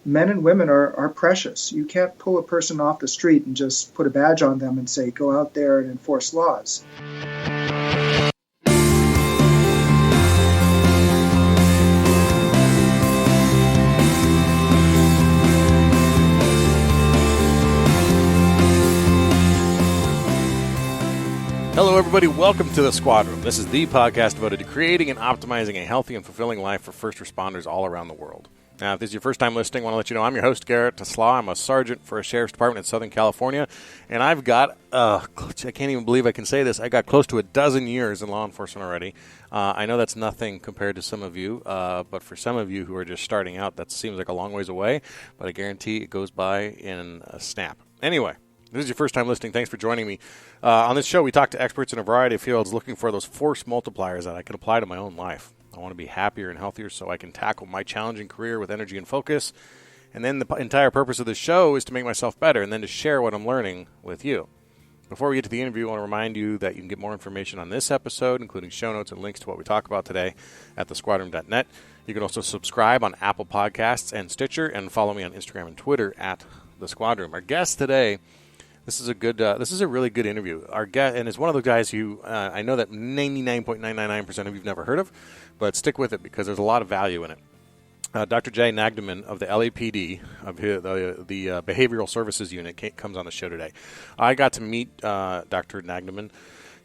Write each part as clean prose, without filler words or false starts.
men and women are precious. You can't pull a person off the street and just put a badge on them and say, go out there and enforce laws. Hello, everybody. Welcome to The Squad Room. This is the podcast devoted to creating and optimizing a healthy and fulfilling life for first responders all around the world. Now, if this is your first time listening, I want to let you know I'm your host, Garrett Tesla. I'm a sergeant for a sheriff's department in Southern California, and I've got, I can't even believe I can say this, I got close to a dozen years in law enforcement already. I know that's nothing compared to some of you, but for some of you who are just starting out, that seems like a long ways away, but I guarantee it goes by in a snap. Anyway. This is your first time listening. Thanks for joining me. On this show, we talk to experts in a variety of fields looking for those force multipliers that I can apply to my own life. I want to be happier and healthier so I can tackle my challenging career with energy and focus. And then the entire purpose of the show is to make myself better and then to share what I'm learning with you. Before we get to the interview, I want to remind you that you can get more information on this episode, including show notes and links to what we talk about today at thesquadroom.net. You can also subscribe on Apple Podcasts and Stitcher and follow me on Instagram and Twitter at The Squad Room. Our guest today... This is a really good interview. Our guest, and it's one of those guys who I know that 99.999% of you've never heard of, but stick with it because there's a lot of value in it. Dr. Jay Nagdimon of the LAPD, of the Behavioral Services Unit, comes on the show today. I got to meet Dr. Nagdimon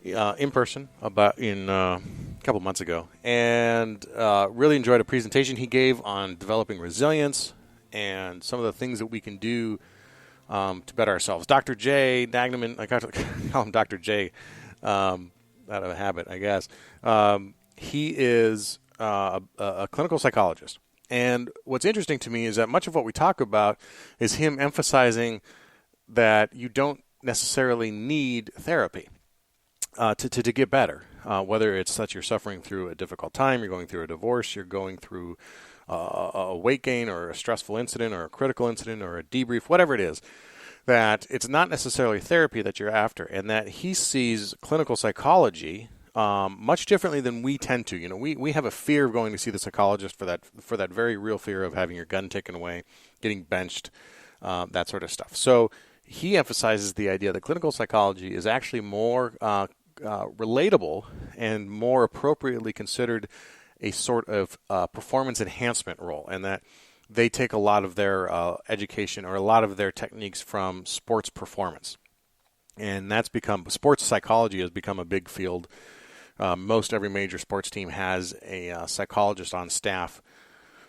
in person a couple months ago, and really enjoyed a presentation he gave on developing resilience and some of the things that we can do to better ourselves. Dr. Jay Nagdimon, I got to call him Dr. Jay out of a habit, I guess. He is a clinical psychologist. And what's interesting to me is that much of what we talk about is him emphasizing that you don't necessarily need therapy to get better. Whether it's that you're suffering through a difficult time, you're going through a divorce, you're going through a weight gain or a stressful incident or a critical incident or a debrief, whatever it is, that it's not necessarily therapy that you're after, and that he sees clinical psychology much differently than we tend to. You know, we have a fear of going to see the psychologist for that very real fear of having your gun taken away, getting benched, that sort of stuff. So he emphasizes the idea that clinical psychology is actually more relatable and more appropriately considered a sort of performance enhancement role, and that they take a lot of their education or a lot of their techniques from sports performance. And sports psychology has become a big field. Most every major sports team has a psychologist on staff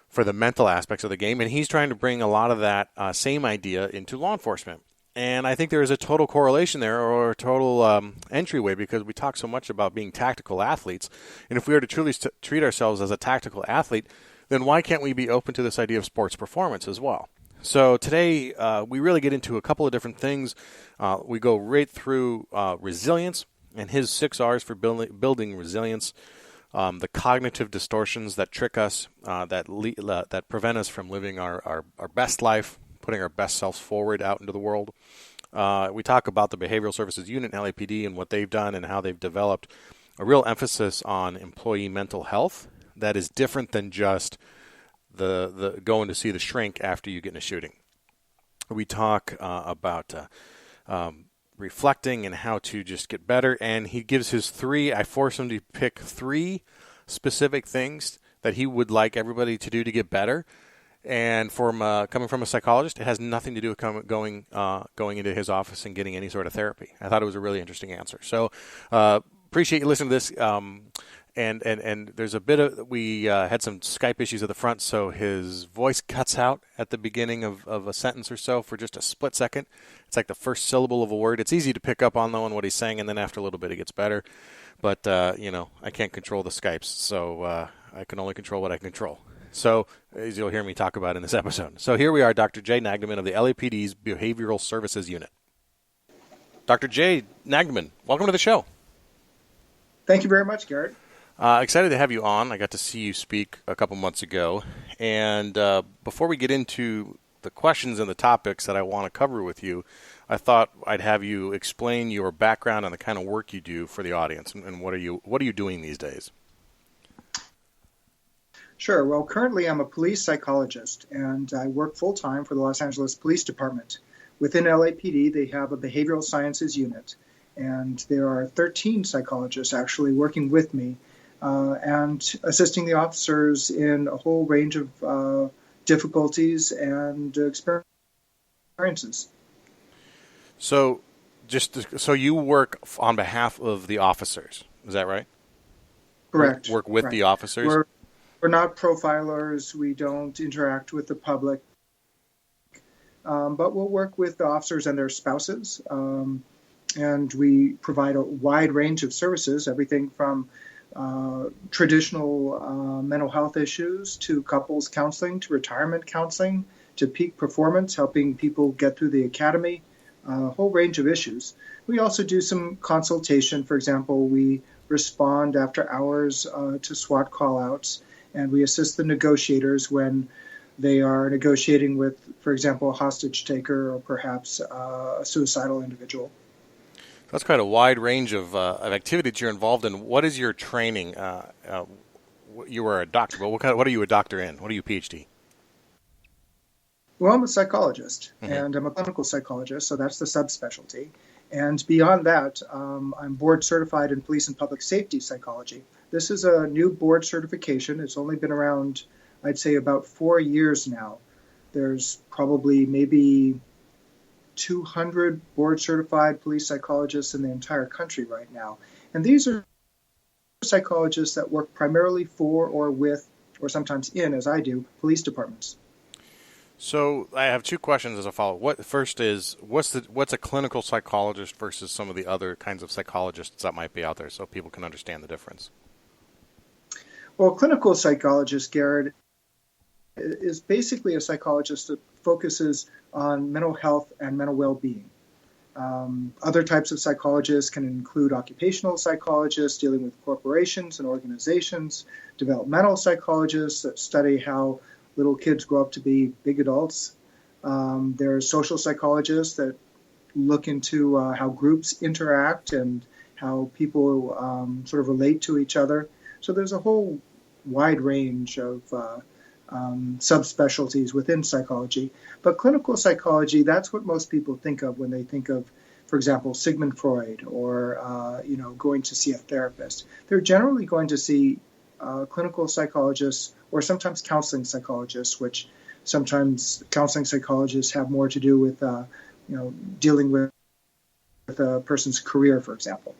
for the mental aspects of the game, and he's trying to bring a lot of that same idea into law enforcement. And I think there is a total correlation there, or a total entryway, because we talk so much about being tactical athletes. And if we are to truly treat ourselves as a tactical athlete, then why can't we be open to this idea of sports performance as well? So today we really get into a couple of different things. We go right through resilience and his 6 R's for building resilience, the cognitive distortions that trick us, that prevent us from living our best life, putting our best selves forward out into the world. We talk about the Behavioral Services Unit in LAPD and what they've done and how they've developed a real emphasis on employee mental health that is different than just the going to see the shrink after you get in a shooting. We talk about reflecting and how to just get better, and he gives his I force him to pick 3 specific things that he would like everybody to do to get better. And coming from a psychologist, it has nothing to do with going into his office and getting any sort of therapy. I thought it was a really interesting answer. So appreciate you listening to this. And there's a bit of, we had some Skype issues at the front, so his voice cuts out at the beginning of a sentence or so for just a split second. It's like the first syllable of a word. It's easy to pick up on, though, on what he's saying, and then after a little bit it gets better. But, I can't control the Skypes, so I can only control what I can control. So, as you'll hear me talk about in this episode. So here we are, Dr. Jay Nagdimon of the LAPD's Behavioral Services Unit. Dr. Jay Nagdimon, welcome to the show. Thank you very much, Garrett. Excited to have you on. I got to see you speak a couple months ago. And before we get into the questions and the topics that I want to cover with you, I thought I'd have you explain your background and the kind of work you do for the audience. And what are you doing these days? Sure. Well, currently I'm a police psychologist and I work full time for the Los Angeles Police Department. Within LAPD, they have a behavioral sciences unit, and there are 13 psychologists actually working with me and assisting the officers in a whole range of difficulties and experiences. So, so you work on behalf of the officers, is that right? Correct. Work with Right. the officers. We're not profilers. We don't interact with the public, but we'll work with the officers and their spouses. And we provide a wide range of services, everything from traditional mental health issues to couples counseling to retirement counseling to peak performance, helping people get through the academy, a whole range of issues. We also do some consultation. For example, we respond after hours to SWAT call-outs, and we assist the negotiators when they are negotiating with, for example, a hostage taker or perhaps a suicidal individual. That's quite a wide range of activities you're involved in. What is your training? You were a doctor, but what are you a doctor in? What are you a PhD? Well, I'm a psychologist, Mm-hmm. and I'm a clinical psychologist, so that's the subspecialty. And beyond that, I'm board certified in police and public safety psychology. This is a new board certification. It's only been around, I'd say, about 4 years now. There's probably maybe 200 board certified police psychologists in the entire country right now. And these are psychologists that work primarily for or with, or sometimes in, as I do, police departments. So I have two questions as a follow-up. First is what's a clinical psychologist versus some of the other kinds of psychologists that might be out there, so people can understand the difference? Well, a clinical psychologist, Garrett, is basically a psychologist that focuses on mental health and mental well-being. Other types of psychologists can include occupational psychologists dealing with corporations and organizations, developmental psychologists that study how little kids grow up to be big adults. There are social psychologists that look into how groups interact and how people sort of relate to each other. So there's a whole wide range of subspecialties within psychology. But clinical psychology, that's what most people think of when they think of, for example, Sigmund Freud or going to see a therapist. They're generally going to see clinical psychologists or sometimes counseling psychologists, which sometimes counseling psychologists have more to do with dealing with a person's career, for example.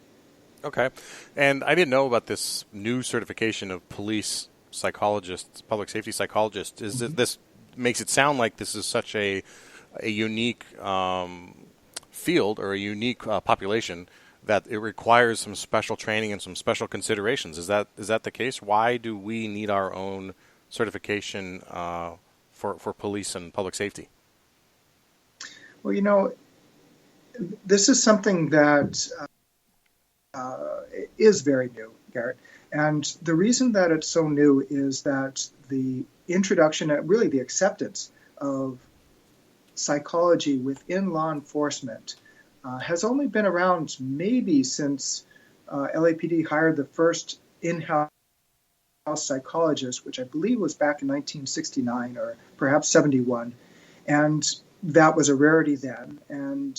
Okay. And I didn't know about this new certification of police psychologists, public safety psychologists. This makes it sound like this is such a unique field or a unique population that it requires some special training and some special considerations. Is that the case? Why do we need our own certification for police and public safety? Well, this is something that is very new, Garrett. And the reason that it's so new is that the introduction, really the acceptance of psychology within law enforcement has only been around maybe since LAPD hired the first in-house psychologist, which I believe was back in 1969 or perhaps 71. And that was a rarity then. And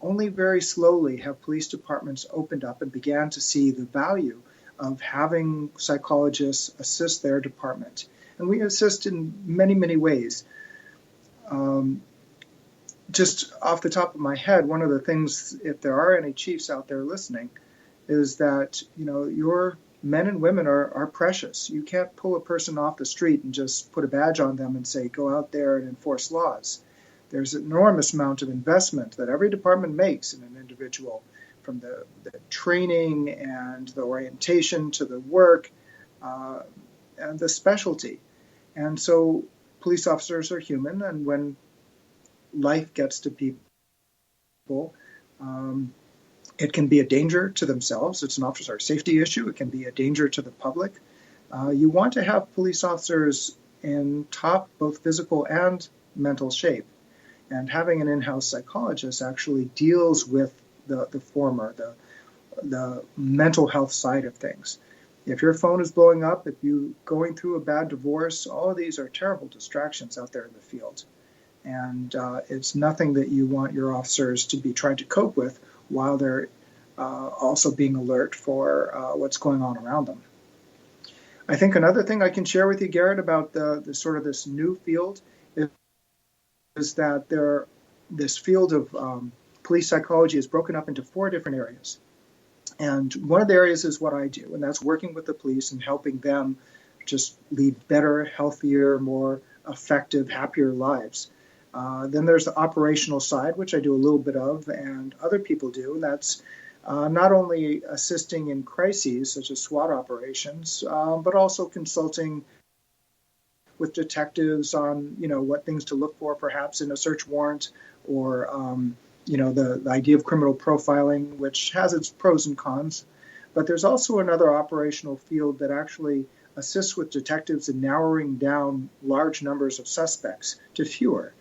only very slowly have police departments opened up and began to see the value of having psychologists assist their department. And we assist in many, many ways. Just off the top of my head, one of the things, if there are any chiefs out there listening, is that, your men and women are precious. You can't pull a person off the street and just put a badge on them and say, go out there and enforce laws. There's an enormous amount of investment that every department makes in an individual, from the training and the orientation to the work and the specialty. And so police officers are human, and when life gets to people, it can be a danger to themselves. It's an officer safety issue. It can be a danger to the public. You want to have police officers in top both physical and mental shape. And having an in-house psychologist actually deals with the former, the mental health side of things. If your phone is blowing up, if you're going through a bad divorce, all of these are terrible distractions out there in the field. And it's nothing that you want your officers to be trying to cope with while they're also being alert for what's going on around them. I think another thing I can share with you, Garrett, about the sort of this new field is that this field of police psychology is broken up into 4 different areas. And one of the areas is what I do, and that's working with the police and helping them just lead better, healthier, more effective, happier lives. Then there's the operational side, which I do a little bit of, and other people do, and that's not only assisting in crises, such as SWAT operations, but also consulting with detectives on, what things to look for, perhaps in a search warrant, or the idea of criminal profiling, which has its pros and cons. But there's also another operational field that actually assists with detectives in narrowing down large numbers of suspects to fewer,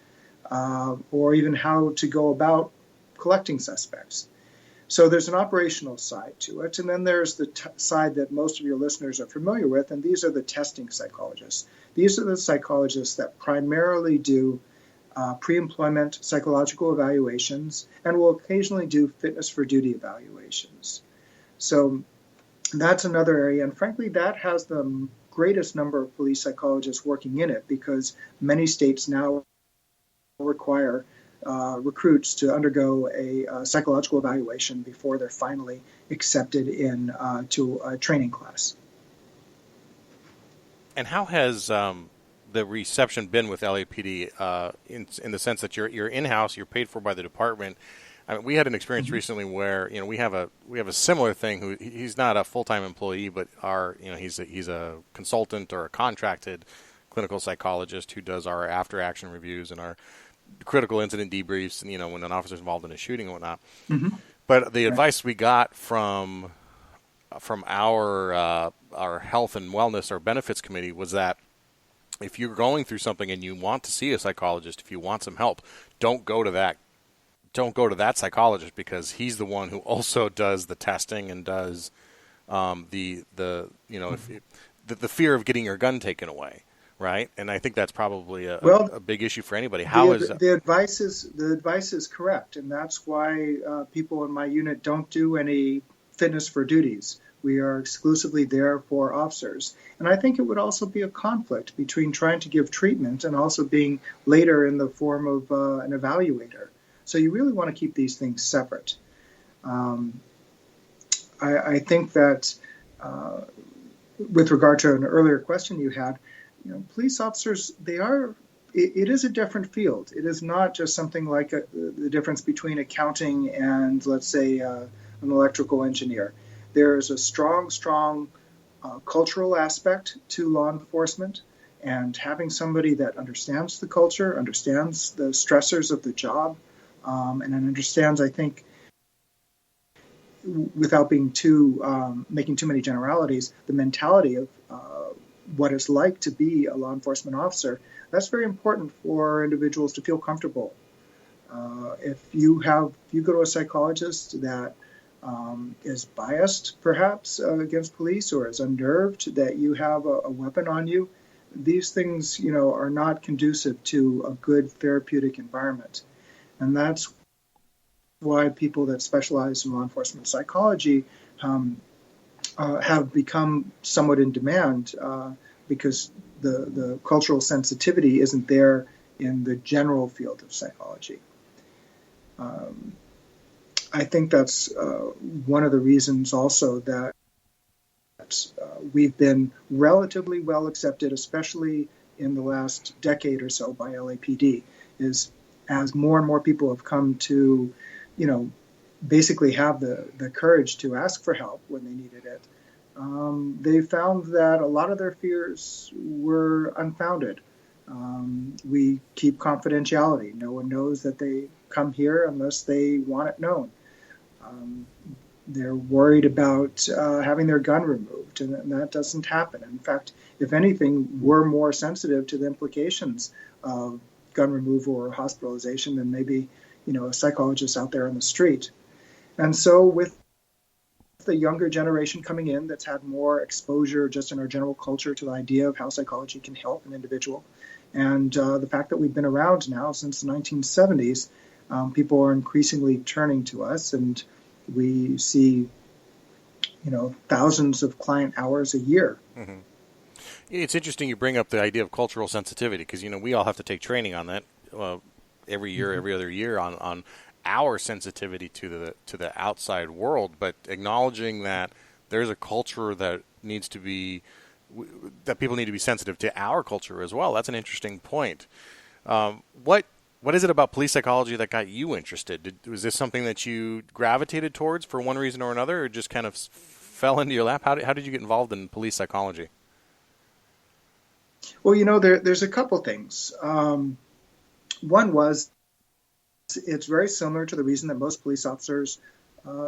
or even how to go about collecting suspects. So there's an operational side to it. And then there's the side that most of your listeners are familiar with, and these are the testing psychologists. These are the psychologists that primarily do pre-employment psychological evaluations and will occasionally do fitness for duty evaluations. So that's another area, and frankly, that has the greatest number of police psychologists working in it because many states now require recruits to undergo a psychological evaluation before they're finally accepted in to a training class. And how has the reception been with LAPD in the sense that you're in-house, you're paid for by the department? I mean, we had an experience recently where we have a similar thing. He's not a full-time employee, but he's a consultant or a contracted clinical psychologist who does our after-action reviews and our critical incident debriefs, and when an officer's involved in a shooting and whatnot. Mm-hmm. But the advice we got from our health and wellness or benefits committee was that if you're going through something and you want to see a psychologist, if you want some help, don't go to that psychologist because he's the one who also does the testing and does the fear of getting your gun taken away. Right, and I think that's probably a big issue for anybody. The advice is correct, and that's why people in my unit don't do any fitness for duties. We are exclusively there for officers, and I think it would also be a conflict between trying to give treatment and also being later in the form of an evaluator. So you really want to keep these things separate. I think that with regard to an earlier question you had. Police officers, it is a different field. It is not just something like the difference between accounting and, let's say, an electrical engineer. There is a strong cultural aspect to law enforcement, and having somebody that understands the culture, understands the stressors of the job, and understands, I think, without being making too many generalities, the mentality of what it's like to be a law enforcement officer. That's very important for individuals to feel comfortable. If you go to a psychologist that is biased, perhaps, against police or is unnerved that you have a weapon on you, these things, are not conducive to a good therapeutic environment. And that's why people that specialize in law enforcement psychology have become somewhat in demand because the cultural sensitivity isn't there in the general field of psychology. I think that's one of the reasons also that we've been relatively well accepted, especially in the last decade or so by LAPD, is as more and more people have come to, basically have the courage to ask for help when they needed it. They found that a lot of their fears were unfounded. We keep confidentiality. No one knows that they come here unless they want it known. They're worried about having their gun removed, and that doesn't happen. In fact, if anything, we're more sensitive to the implications of gun removal or hospitalization than maybe, a psychologist out there on the street. And so with the younger generation coming in that's had more exposure just in our general culture to the idea of how psychology can help an individual. And the fact that we've been around now since the 1970s, people are increasingly turning to us, and we see, thousands of client hours a year. Mm-hmm. It's interesting you bring up the idea of cultural sensitivity, because we all have to take training on that every year, every other year on our sensitivity to the outside world, but acknowledging that there's a culture that needs to be that people need to be sensitive to our culture as well. That's an interesting point. What is it about police psychology that got you interested? Was this something that you gravitated towards for one reason or another, or just kind of fell into your lap? How did you get involved in police psychology? Well, there's a couple things. One was, it's very similar to the reason that most police officers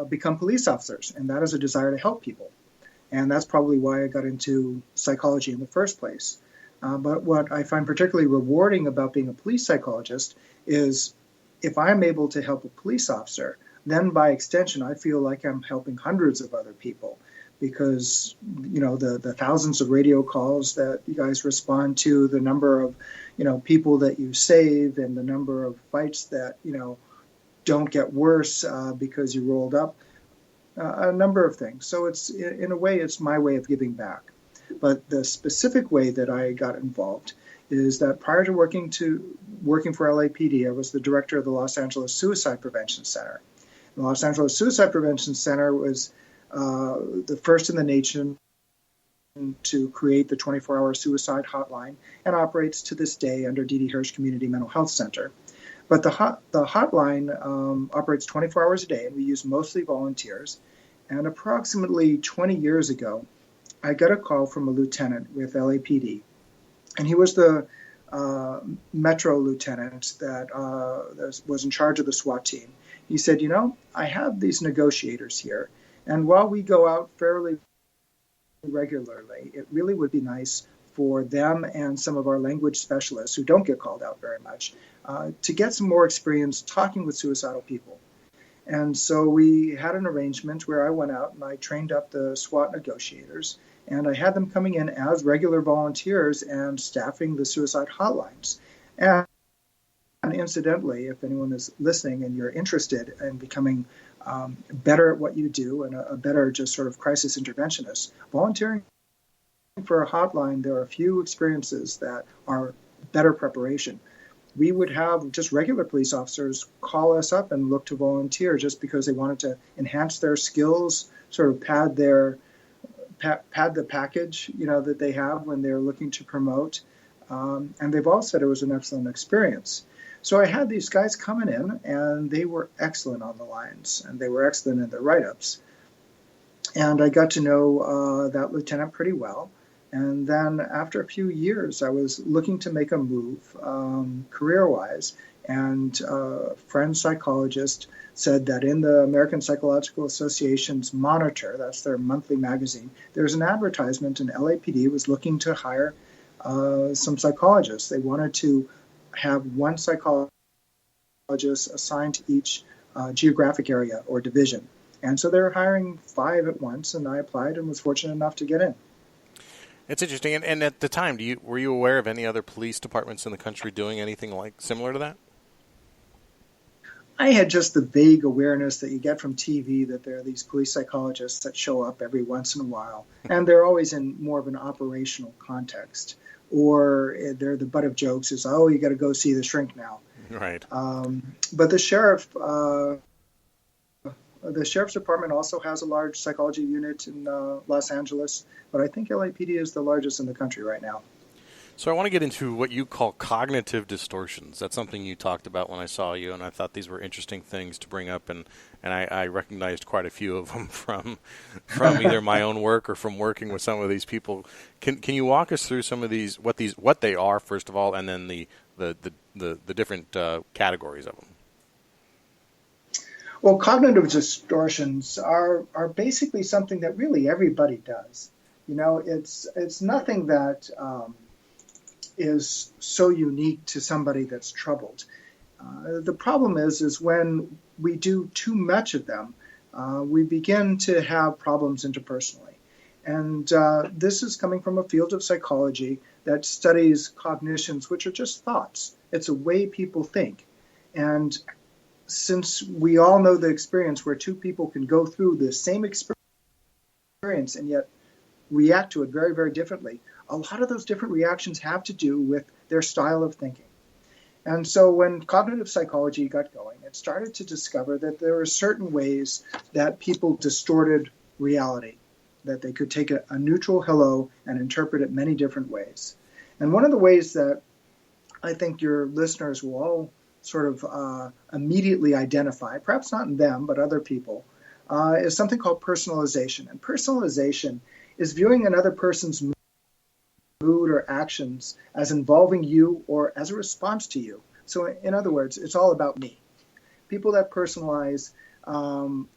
become police officers, and that is a desire to help people. And that's probably why I got into psychology in the first place. But what I find particularly rewarding about being a police psychologist is if I'm able to help a police officer, then by extension, I feel like I'm helping hundreds of other people, because, the thousands of radio calls that you guys respond to, the number of, people that you save, and the number of fights that, don't get worse because you rolled up. A number of things. So it's, in a way, it's my way of giving back. But the specific way that I got involved is that prior to working for LAPD, I was the director of the Los Angeles Suicide Prevention Center. The Los Angeles Suicide Prevention Center was the first in the nation to create the 24-hour suicide hotline, and operates to this day under D.D. Hirsch Community Mental Health Center. But the hotline operates 24 hours a day, and we use mostly volunteers. And approximately 20 years ago, I got a call from a lieutenant with LAPD, and he was the metro lieutenant that was in charge of the SWAT team. He said, I have these negotiators here, and while we go out fairly regularly, it really would be nice for them and some of our language specialists who don't get called out very much to get some more experience talking with suicidal people. And so we had an arrangement where I went out and I trained up the SWAT negotiators, and I had them coming in as regular volunteers and staffing the suicide hotlines. And incidentally, if anyone is listening and you're interested in becoming better at what you do and a better just sort of crisis interventionist, volunteering for a hotline, there are a few experiences that are better preparation. We would have just regular police officers call us up and look to volunteer just because they wanted to enhance their skills, sort of pad the package, that they have when they're looking to promote. And they've all said it was an excellent experience. So I had these guys coming in, and they were excellent on the lines, and they were excellent in their write-ups. And I got to know that lieutenant pretty well. And then after a few years, I was looking to make a move career-wise, and a friend psychologist said that in the American Psychological Association's Monitor, that's their monthly magazine, there's an advertisement, and LAPD was looking to hire some psychologists. They wanted to have one psychologist assigned to each geographic area or division. And so they were hiring 5 at once, and I applied and was fortunate enough to get in. It's interesting. And at the time, were you aware of any other police departments in the country doing anything similar to that? I had just the vague awareness that you get from TV that there are these police psychologists that show up every once in a while, and they're always in more of an operational context, or they're the butt of jokes is, you got to go see the shrink now. Right. But the sheriff's department also has a large psychology unit in Los Angeles, but I think LAPD is the largest in the country right now. So I want to get into what you call cognitive distortions. That's something you talked about when I saw you, and I thought these were interesting things to bring up, and I recognized quite a few of them from either my own work or from working with some of these people. Can you walk us through some of these, what they are, first of all, and then the different categories of them? Well, cognitive distortions are basically something that really everybody does. It's nothing that is so unique to somebody that's troubled. The problem is when we do too much of them, we begin to have problems interpersonally. And this is coming from a field of psychology that studies cognitions, which are just thoughts. It's a way people think. And since we all know the experience where two people can go through the same experience and yet react to it very, very differently, a lot of those different reactions have to do with their style of thinking. And so when cognitive psychology got going, it started to discover that there were certain ways that people distorted reality, that they could take a neutral hello and interpret it many different ways. And one of the ways that I think your listeners will all sort of immediately identify, perhaps not in them, but other people, is something called personalization. And personalization is viewing another person's mood or actions as involving you or as a response to you. So in other words, it's all about me. People that personalize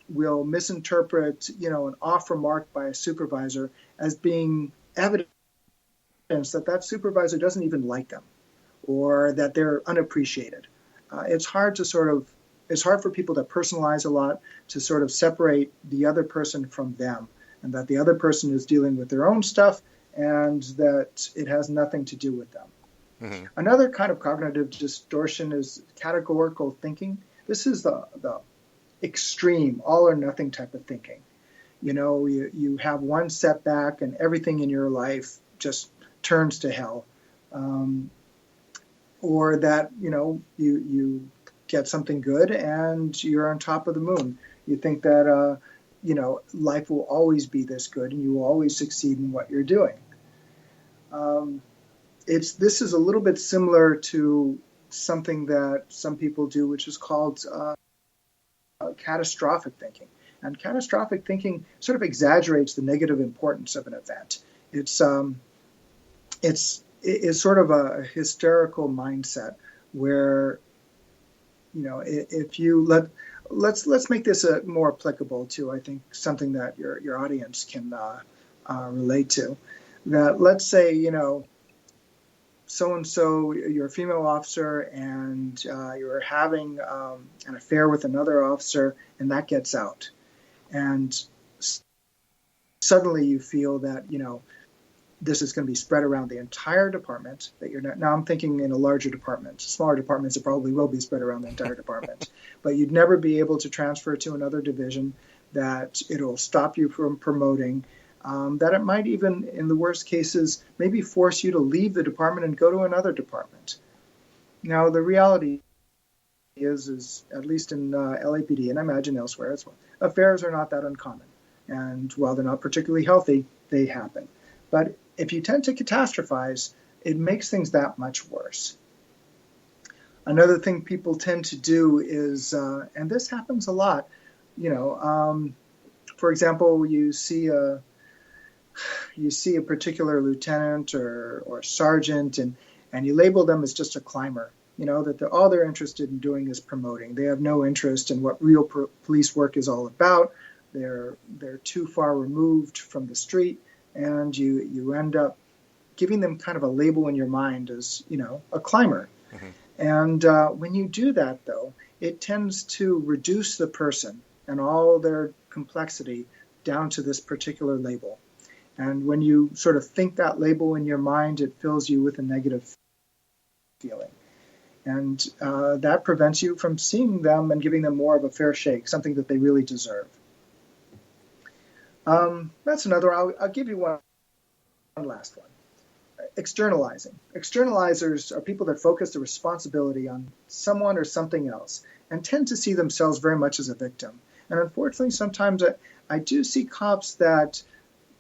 will misinterpret, an off remark by a supervisor as being evidence that that supervisor doesn't even like them or that they're unappreciated. It's hard for people that personalize a lot to sort of separate the other person from them, and that the other person is dealing with their own stuff and that it has nothing to do with them. Mm-hmm. Another kind of cognitive distortion is categorical thinking. This is the extreme, all or nothing type of thinking. You have one setback and everything in your life just turns to hell. Or that, you get something good and you're on top of the moon. You think that, life will always be this good and you will always succeed in what you're doing. This is a little bit similar to something that some people do, which is called catastrophic thinking. And catastrophic thinking sort of exaggerates the negative importance of an event. It's sort of a hysterical mindset where, if you let's make this more applicable to, I think, something that your audience can relate to. That let's say, so-and-so, you're a female officer and you're having an affair with another officer and that gets out. And suddenly you feel that, this is going to be spread around the entire department. Now I'm thinking in a larger department. Smaller departments, it probably will be spread around the entire department. But you'd never be able to transfer to another division, that it'll stop you from promoting, that it might even, in the worst cases, maybe force you to leave the department and go to another department. Now, the reality is at least in LAPD, and I imagine elsewhere as well, affairs are not that uncommon. And while they're not particularly healthy, they happen. But if you tend to catastrophize, it makes things that much worse. Another thing people tend to do is, and this happens a lot, for example, you see a particular lieutenant or sergeant, and you label them as just a climber. That all they're interested in doing is promoting. They have no interest in what real police work is all about. They're too far removed from the street. And you end up giving them kind of a label in your mind as, a climber. Mm-hmm. And when you do that, though, it tends to reduce the person and all their complexity down to this particular label. And when you sort of think that label in your mind, it fills you with a negative feeling. And that prevents you from seeing them and giving them more of a fair shake, something that they really deserve. That's another. I'll give you one last one. Externalizing. Externalizers are people that focus the responsibility on someone or something else and tend to see themselves very much as a victim. And unfortunately, sometimes I do see cops that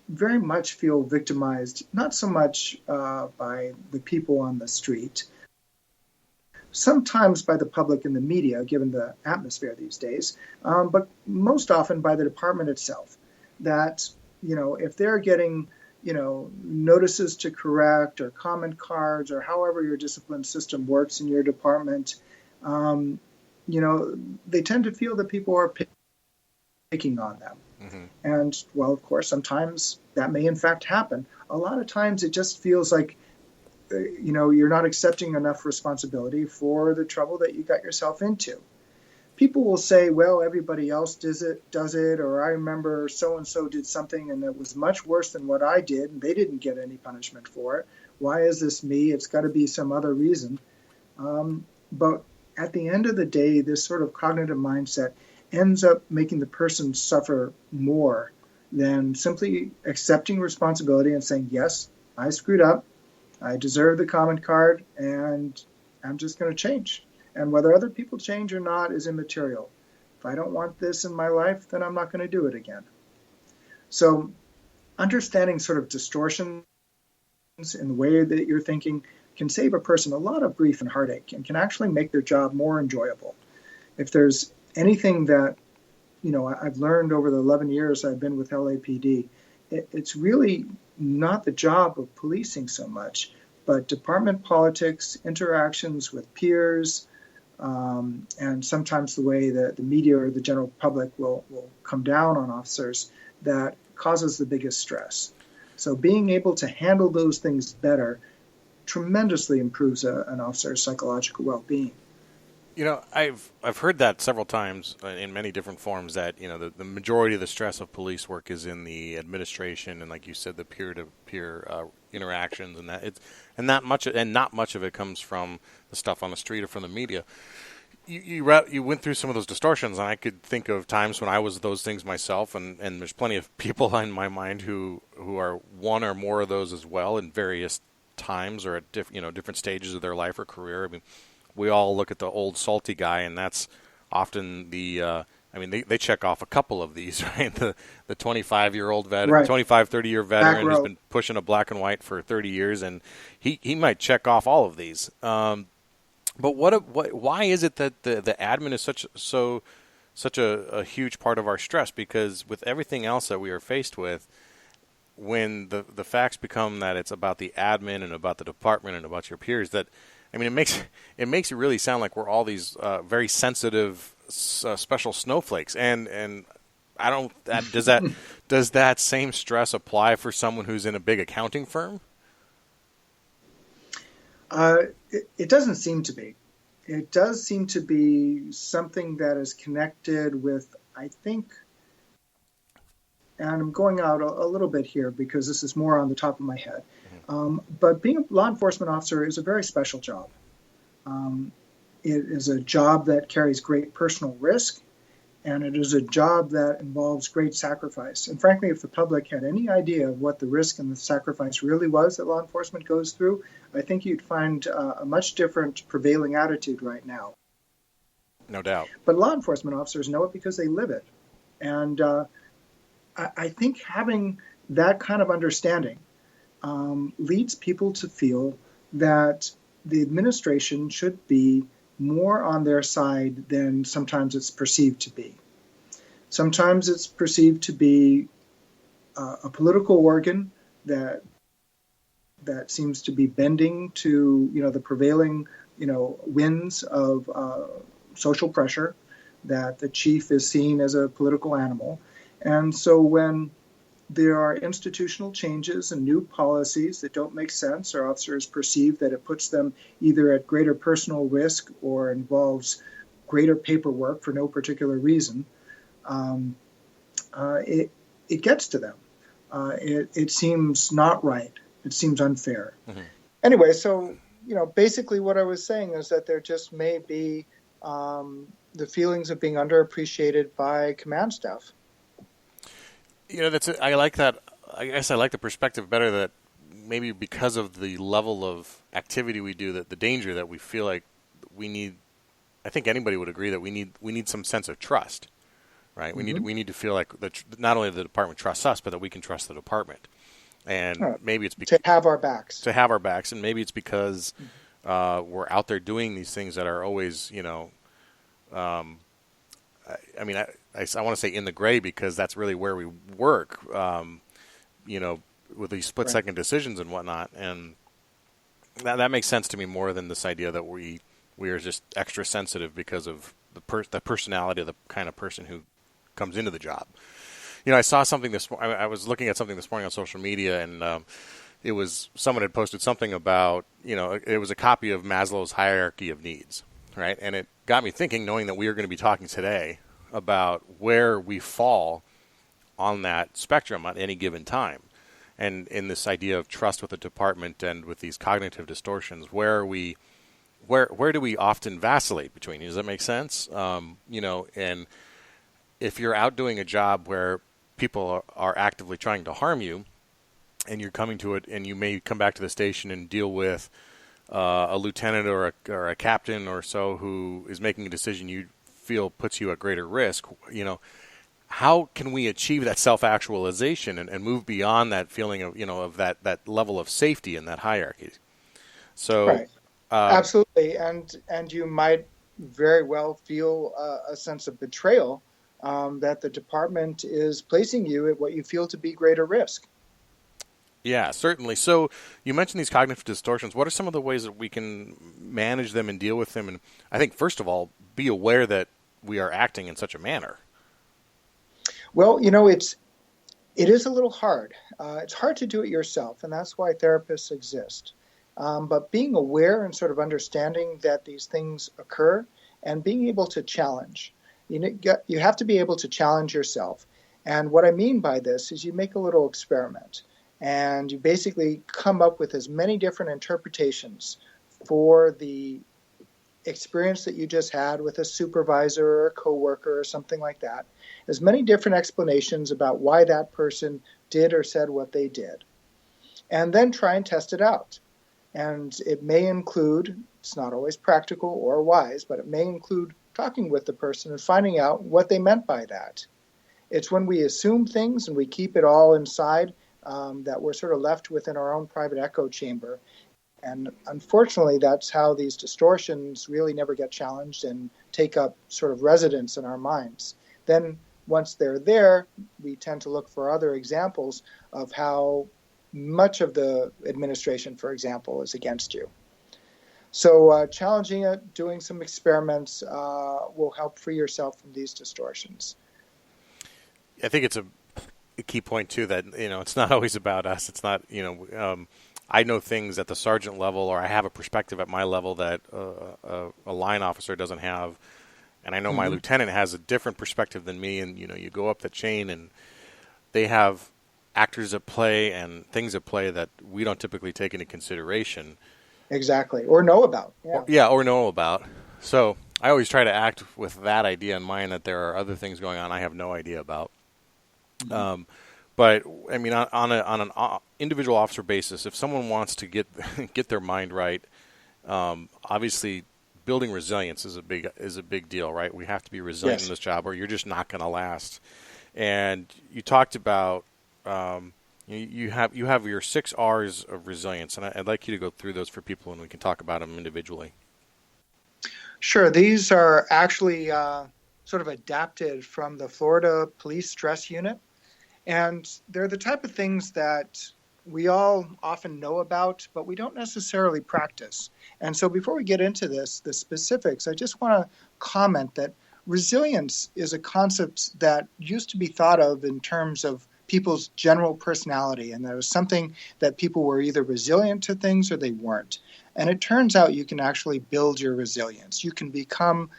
very much feel victimized, not so much by the people on the street, sometimes by the public and the media, given the atmosphere these days, but most often by the department itself. That, if they're getting, notices to correct or comment cards or however your discipline system works in your department, they tend to feel that people are picking on them. Mm-hmm. And, well, of course, sometimes that may in fact happen. A lot of times it just feels like, you're not accepting enough responsibility for the trouble that you got yourself into. people will say, well, everybody else does it, or I remember so-and-so did something and it was much worse than what I did, and they didn't get any punishment for it. Why is this me? It's got to be some other reason. But at the end of the day, this sort of cognitive mindset ends up making the person suffer more than simply accepting responsibility and saying, yes, I screwed up, I deserve the comment card, and I'm just going to change. And whether other people change or not is immaterial. If I don't want this in my life, then I'm not going to do it again. So understanding sort of distortions in the way that you're thinking can save a person a lot of grief and heartache and can actually make their job more enjoyable. If there's anything that, I've learned over the 11 years I've been with LAPD, it's really not the job of policing so much, but department politics, interactions with peers, and sometimes the way that the media or the general public will come down on officers that causes the biggest stress. So being able to handle those things better tremendously improves an officer's psychological well-being. I've heard that several times in many different forms that, the majority of the stress of police work is in the administration and, like you said, the peer-to-peer interactions, and not much of it comes from the stuff on the street or from the media. You went through some of those distortions, and I could think of times when I was those things myself, and there's plenty of people in my mind who are one or more of those as well in various times or at different stages of their life or career. I mean, we all look at the old salty guy, and that's often the they check off a couple of these, right? The 25-year-old veteran, right. 25, 30-year veteran who's been pushing a black and white for 30 years, and he might check off all of these. But why is it that the admin is such a huge part of our stress? Because with everything else that we are faced with, when the facts become that it's about the admin and about the department and about your peers, it makes it really sound like we're all these very sensitive special snowflakes. And I don't. Does that same stress apply for someone who's in a big accounting firm? It doesn't seem to be. It does seem to be something that is connected with, I think, and I'm going out a little bit here because this is more on the top of my head, but being a law enforcement officer is a very special job. It is a job that carries great personal risk, and it is a job that involves great sacrifice. And frankly, if the public had any idea of what the risk and the sacrifice really was that law enforcement goes through, I think you'd find a much different prevailing attitude right now. No doubt. But law enforcement officers know it because they live it. And I think having that kind of understanding leads people to feel that the administration should be more on their side than sometimes it's perceived to be. Sometimes it's perceived to be a political organ that seems to be bending to the prevailing winds of social pressure, that the chief is seen as a political animal. And so when there are institutional changes and new policies that don't make sense, or officers perceive that it puts them either at greater personal risk or involves greater paperwork for no particular reason, it gets to them. It seems not right. It seems unfair. Mm-hmm. Anyway, so basically what I was saying is that there just may be the feelings of being underappreciated by command staff. I like that. I guess I like the perspective better that maybe because of the level of activity we do, that the danger that we feel like we need. I think anybody would agree that we need some sense of trust, right? Mm-hmm. We need to feel like not only the department trusts us, but that we can trust the department. And maybe it's because to have our backs, and maybe it's because we're out there doing these things that are always, I want to say in the gray because that's really where we work, with these split-second decisions and whatnot. And that makes sense to me more than this idea that we are just extra sensitive because of the personality of the kind of person who comes into the job. I saw something I was looking at something this morning on social media, and it was someone had posted something about, it was a copy of Maslow's hierarchy of needs. right? And it got me thinking, knowing that we are going to be talking today about where we fall on that spectrum at any given time. And in this idea of trust with the department and with these cognitive distortions, where do we often vacillate between? Does that make sense? And if you're out doing a job where people are actively trying to harm you, and you're coming to it, and you may come back to the station and deal with a lieutenant or a captain or so who is making a decision you feel puts you at greater risk, how can we achieve that self-actualization and move beyond that feeling of that level of safety in that hierarchy? So, right. Absolutely. And you might very well feel a sense of betrayal that the department is placing you at what you feel to be greater risk. Yeah, certainly. So you mentioned these cognitive distortions. What are some of the ways that we can manage them and deal with them? And I think, first of all, be aware that we are acting in such a manner. Well, it is a little hard. It's hard to do it yourself, and that's why therapists exist. But being aware and sort of understanding that these things occur and being able to challenge. You have to be able to challenge yourself. And what I mean by this is you make a little experiment. And you basically come up with as many different interpretations for the experience that you just had with a supervisor or a coworker or something like that. As many different explanations about why that person did or said what they did. And then try and test it out. And it may include, it's not always practical or wise, but it may include talking with the person and finding out what they meant by that. It's when we assume things and we keep it all inside that we're sort of left within our own private echo chamber. And unfortunately, that's how these distortions really never get challenged and take up sort of residence in our minds. Then once they're there, we tend to look for other examples of how much of the administration, for example, is against you. So challenging it, doing some experiments will help free yourself from these distortions. I think it's a key point too that it's not always about us. It's not I know things at the sergeant level, or I have a perspective at my level that a line officer doesn't have, and I know my lieutenant has a different perspective than me. And you go up the chain, and they have actors at play and things at play that we don't typically take into consideration. Exactly, or know about. Or know about. So I always try to act with that idea in mind, that there are other things going on I have no idea about. But I mean, on an individual officer basis, if someone wants to get their mind right, obviously building resilience is a big deal, right? We have to be resilient in this job, or you're just not going to last. And you talked about you have your 6 R's of resilience, and I'd like you to go through those for people, and we can talk about them individually. Sure, these are actually sort of adapted from the Florida Police Stress Unit. And they're the type of things that we all often know about, but we don't necessarily practice. And so before we get into the specifics, I just want to comment that resilience is a concept that used to be thought of in terms of people's general personality. And that was something that people were either resilient to things or they weren't. And it turns out you can actually build your resilience. You can become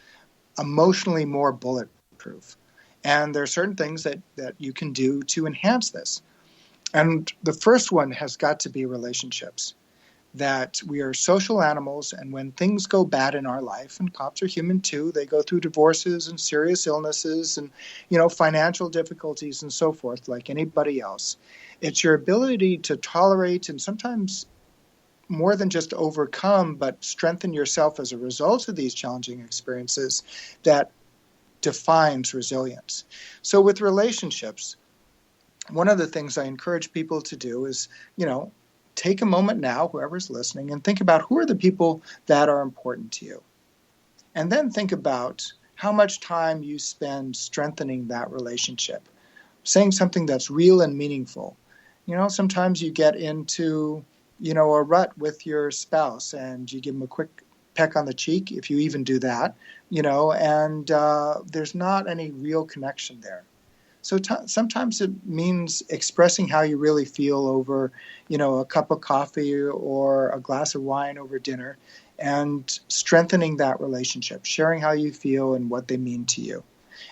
emotionally more bulletproof. And there are certain things that you can do to enhance this. And the first one has got to be relationships. That we are social animals, and when things go bad in our life, and cops are human too, they go through divorces and serious illnesses and, financial difficulties and so forth, like anybody else. It's your ability to tolerate and sometimes more than just overcome, but strengthen yourself as a result of these challenging experiences that defines resilience. So with relationships, one of the things I encourage people to do is, take a moment now, whoever's listening, and think about who are the people that are important to you. And then think about how much time you spend strengthening that relationship, saying something that's real and meaningful. Sometimes you get into, a rut with your spouse and you give them a quick peck on the cheek, if you even do that, and there's not any real connection there. So sometimes it means expressing how you really feel over, a cup of coffee or a glass of wine over dinner. and strengthening that relationship, sharing how you feel and what they mean to you.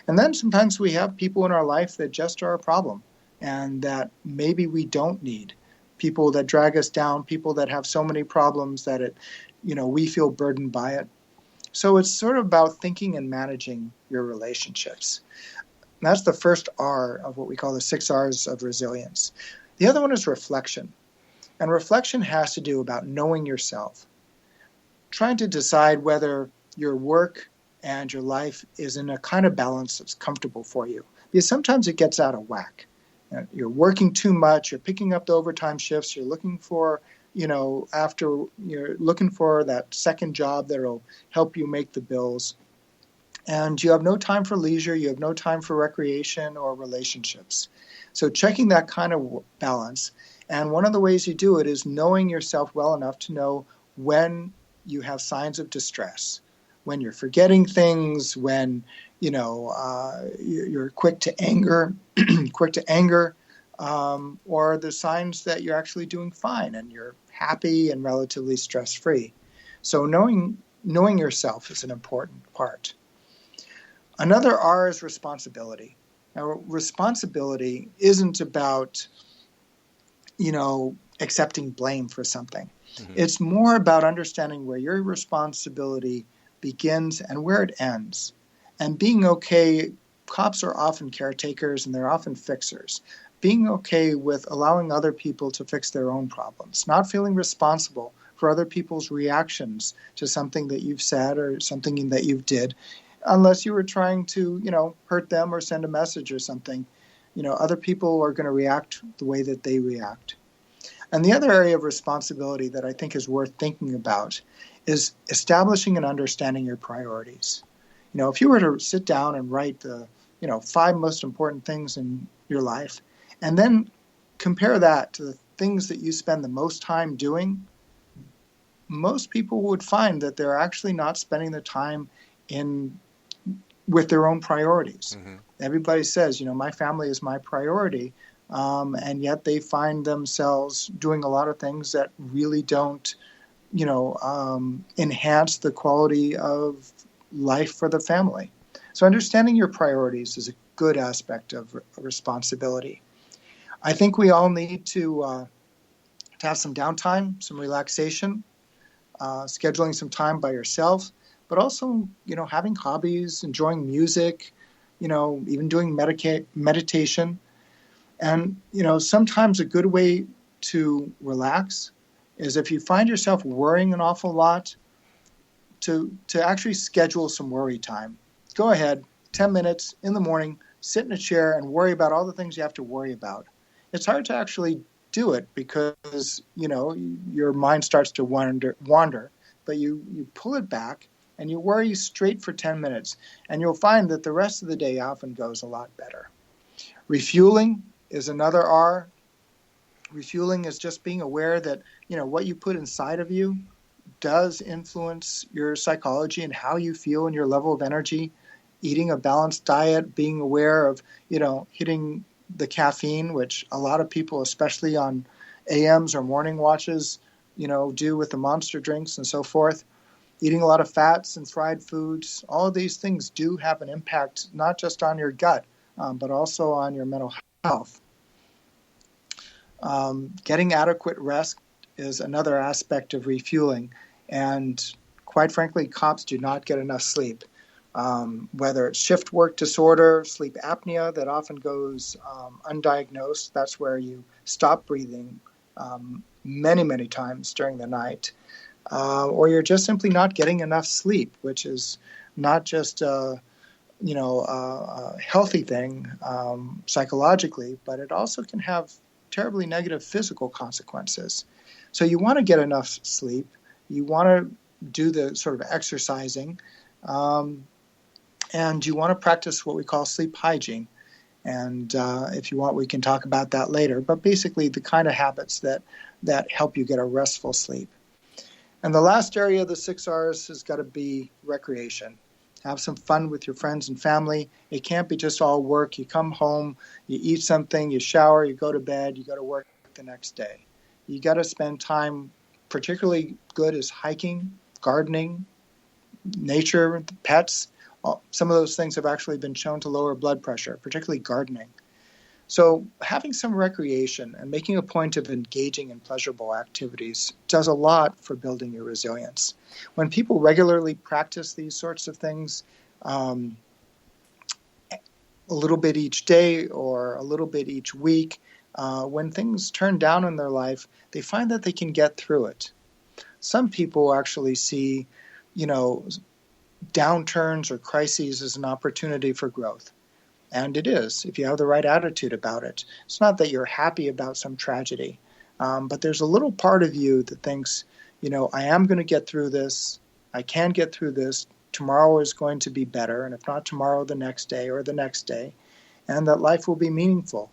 And then sometimes we have people in our life that just are a problem and that maybe we don't need. People that drag us down, people that have so many problems that we feel burdened by it. So it's sort of about thinking and managing your relationships. And that's the first R of what we call the 6 R's of resilience. The other one is reflection. And reflection has to do about knowing yourself, trying to decide whether your work and your life is in a kind of balance that's comfortable for you. Because sometimes it gets out of whack. You're working too much, you're picking up the overtime shifts, you're looking for, you're looking for that second job that'll help you make the bills. And you have no time for leisure, you have no time for recreation or relationships. So checking that kind of balance. And one of the ways you do it is knowing yourself well enough to know when you have signs of distress, when you're forgetting things, when you're quick to anger, or the signs that you're actually doing fine and you're happy and relatively stress-free. So knowing yourself is an important part. Another R is responsibility. Now, responsibility isn't about, accepting blame for something. Mm-hmm. It's more about understanding where your responsibility begins and where it ends. And being okay, cops are often caretakers and they're often fixers. Being okay with allowing other people to fix their own problems, not feeling responsible for other people's reactions to something that you've said or something that you did, unless you were trying to, hurt them or send a message or something. Other people are going to react the way that they react. And the other area of responsibility that I think is worth thinking about is establishing and understanding your priorities. If you were to sit down and write the, 5 most important things in your life, and then compare that to the things that you spend the most time doing, most people would find that they're actually not spending the time with their own priorities. Mm-hmm. Everybody says, my family is my priority, and yet they find themselves doing a lot of things that really don't, enhance the quality of life for the family. So understanding your priorities is a good aspect of responsibility. I think we all need to have some downtime, some relaxation, scheduling some time by yourself, but also, having hobbies, enjoying music, even doing meditation. And, sometimes a good way to relax is if you find yourself worrying an awful lot, to actually schedule some worry time. Go ahead, 10 minutes in the morning, sit in a chair and worry about all the things you have to worry about. It's hard to actually do it because, your mind starts to wander, but you pull it back and you worry straight for 10 minutes, and you'll find that the rest of the day often goes a lot better. Refueling is another R. Refueling is just being aware that, what you put inside of you does influence your psychology and how you feel and your level of energy. Eating a balanced diet, being aware of, hitting the caffeine, which a lot of people, especially on AMs or morning watches, do with the monster drinks and so forth. Eating a lot of fats and fried foods, all of these things do have an impact, not just on your gut, but also on your mental health. Getting adequate rest is another aspect of refueling. And quite frankly, cops do not get enough sleep. Whether it's shift work disorder, sleep apnea that often goes undiagnosed, that's where you stop breathing many, many times during the night. Or you're just simply not getting enough sleep, which is not just a healthy thing psychologically, but it also can have terribly negative physical consequences. So you want to get enough sleep. You want to do the sort of exercising, and you want to practice what we call sleep hygiene. And if you want, we can talk about that later. But basically, the kind of habits that help you get a restful sleep. And the last area of the 6 R's has got to be recreation. Have some fun with your friends and family. It can't be just all work. You come home, you eat something, you shower, you go to bed, you go to work the next day. You got to spend time. Particularly good is hiking, gardening, nature, pets. Some of those things have actually been shown to lower blood pressure, particularly gardening. So having some recreation and making a point of engaging in pleasurable activities does a lot for building your resilience. When people regularly practice these sorts of things, a little bit each day or a little bit each week, when things turn down in their life, they find that they can get through it. Some people actually see, downturns or crises as an opportunity for growth. And it is, if you have the right attitude about it. It's not that you're happy about some tragedy, but there's a little part of you that thinks, I am going to get through this. I can get through this. Tomorrow is going to be better. And if not tomorrow, the next day or the next day. And that life will be meaningful.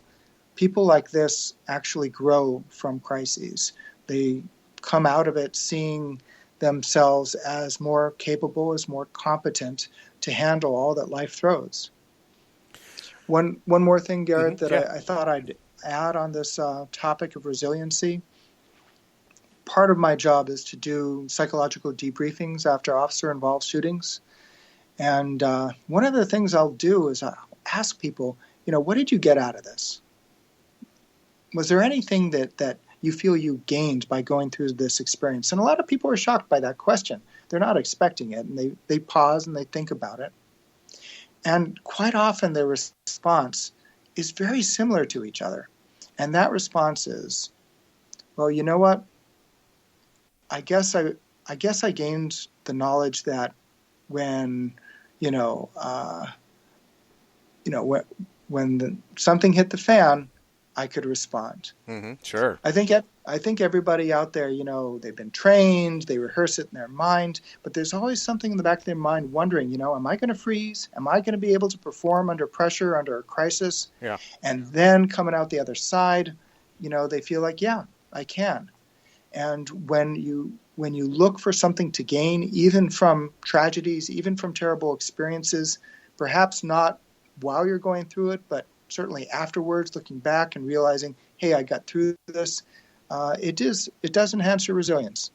People like this actually grow from crises. They come out of it seeing themselves as more capable, as more competent to handle all that life throws. One more thing, Garrett, that I thought I'd add on this topic of resiliency. Part of my job is to do psychological debriefings after officer-involved shootings. And one of the things I'll do is I'll ask people, what did you get out of this? Was there anything that you feel you gained by going through this experience? And a lot of people are shocked by that question. They're not expecting it, and they pause and they think about it. And quite often their response is very similar to each other. And that response is, well, you know what? I guess I gained the knowledge that when something hit the fan, I could respond. Mm-hmm. Sure. I think everybody out there, they've been trained, they rehearse it in their mind, but there's always something in the back of their mind wondering, am I going to freeze? Am I going to be able to perform under pressure, under a crisis? Yeah. And then coming out the other side, they feel like, yeah, I can. And when you look for something to gain, even from tragedies, even from terrible experiences, perhaps not while you're going through it, but certainly afterwards, looking back and realizing, hey, I got through this, it does enhance your resilience.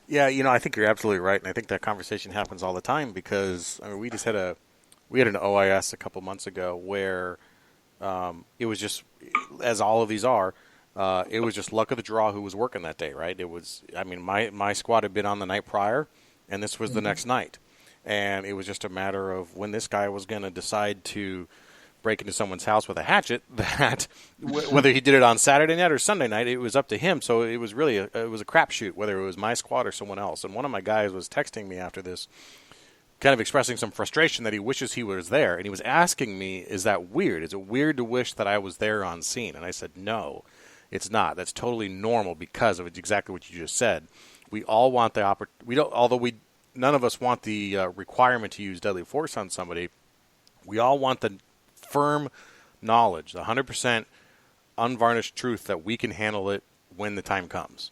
Yeah, I think you're absolutely right, and I think that conversation happens all the time because we had an OIS a couple months ago where it was just, as all of these are, it was just luck of the draw who was working that day, right? It was, my squad had been on the night prior, and this was the next night, and it was just a matter of when this guy was going to decide to break into someone's house with a hatchet, that whether he did it on Saturday night or Sunday night, it was up to him. So it was really it was a crapshoot, whether it was my squad or someone else. And one of my guys was texting me after this, kind of expressing some frustration that he wishes he was there. And he was asking me, is that weird? Is it weird to wish that I was there on scene? And I said, no, it's not. That's totally normal because of exactly what you just said. We all want the none of us want the requirement to use deadly force on somebody. We all want the firm knowledge, the 100% unvarnished truth that we can handle it when the time comes.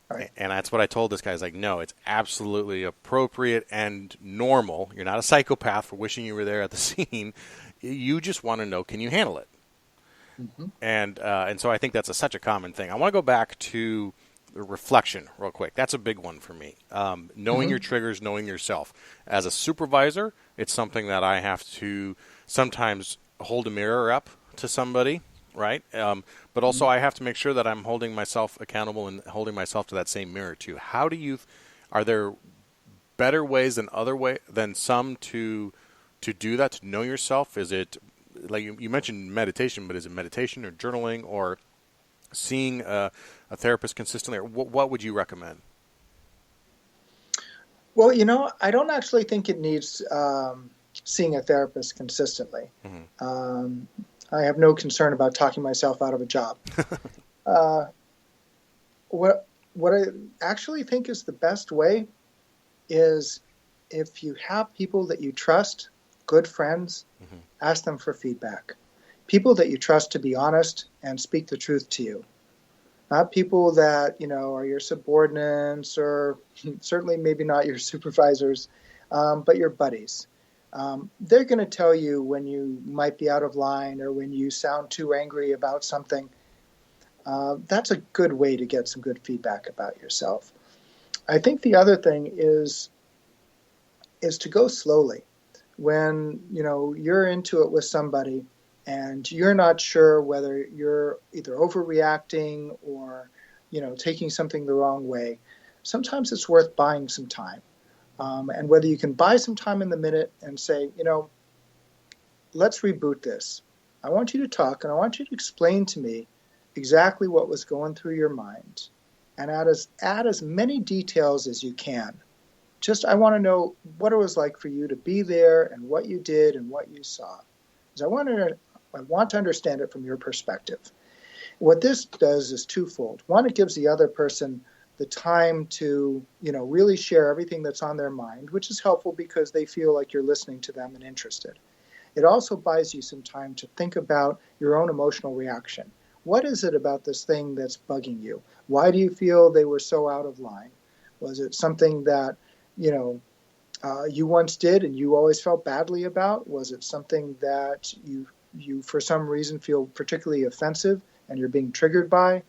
Right. And that's what I told this guy. Is like, no, it's absolutely appropriate and normal. You're not a psychopath for wishing you were there at the scene. You just want to know, can you handle it? Mm-hmm. And so I think that's such a common thing. I want to go back to reflection real quick. That's a big one for me. Knowing your triggers, knowing yourself. As a supervisor, it's something that I have to sometimes hold a mirror up to somebody, right? But also I have to make sure that I'm holding myself accountable and holding myself to that same mirror too. Are there better ways than some to do that, to know yourself? Is it, like you mentioned meditation, but is it meditation or journaling or seeing a therapist consistently? Or what would you recommend? Well, I don't actually think it needs seeing a therapist consistently. Mm-hmm. I have no concern about talking myself out of a job. What I actually think is the best way is if you have people that you trust, good friends, ask them for feedback. People that you trust to be honest and speak the truth to you. Not people that, are your subordinates or certainly maybe not your supervisors, but your buddies. They're going to tell you when you might be out of line or when you sound too angry about something. That's a good way to get some good feedback about yourself. I think the other thing is to go slowly. When you're into it with somebody and you're not sure whether you're either overreacting or taking something the wrong way, sometimes it's worth buying some time. And whether you can buy some time in the minute and say, let's reboot this. I want you to talk and I want you to explain to me exactly what was going through your mind and add as many details as you can. I want to know what it was like for you to be there and what you did and what you saw. Because I want to understand it from your perspective. What this does is twofold. One, it gives the other person the time to, really share everything that's on their mind, which is helpful because they feel like you're listening to them and interested. It also buys you some time to think about your own emotional reaction. What is it about this thing that's bugging you? Why do you feel they were so out of line? Was it something that, you once did and you always felt badly about? Was it something that you for some reason feel particularly offensive and you're being triggered by?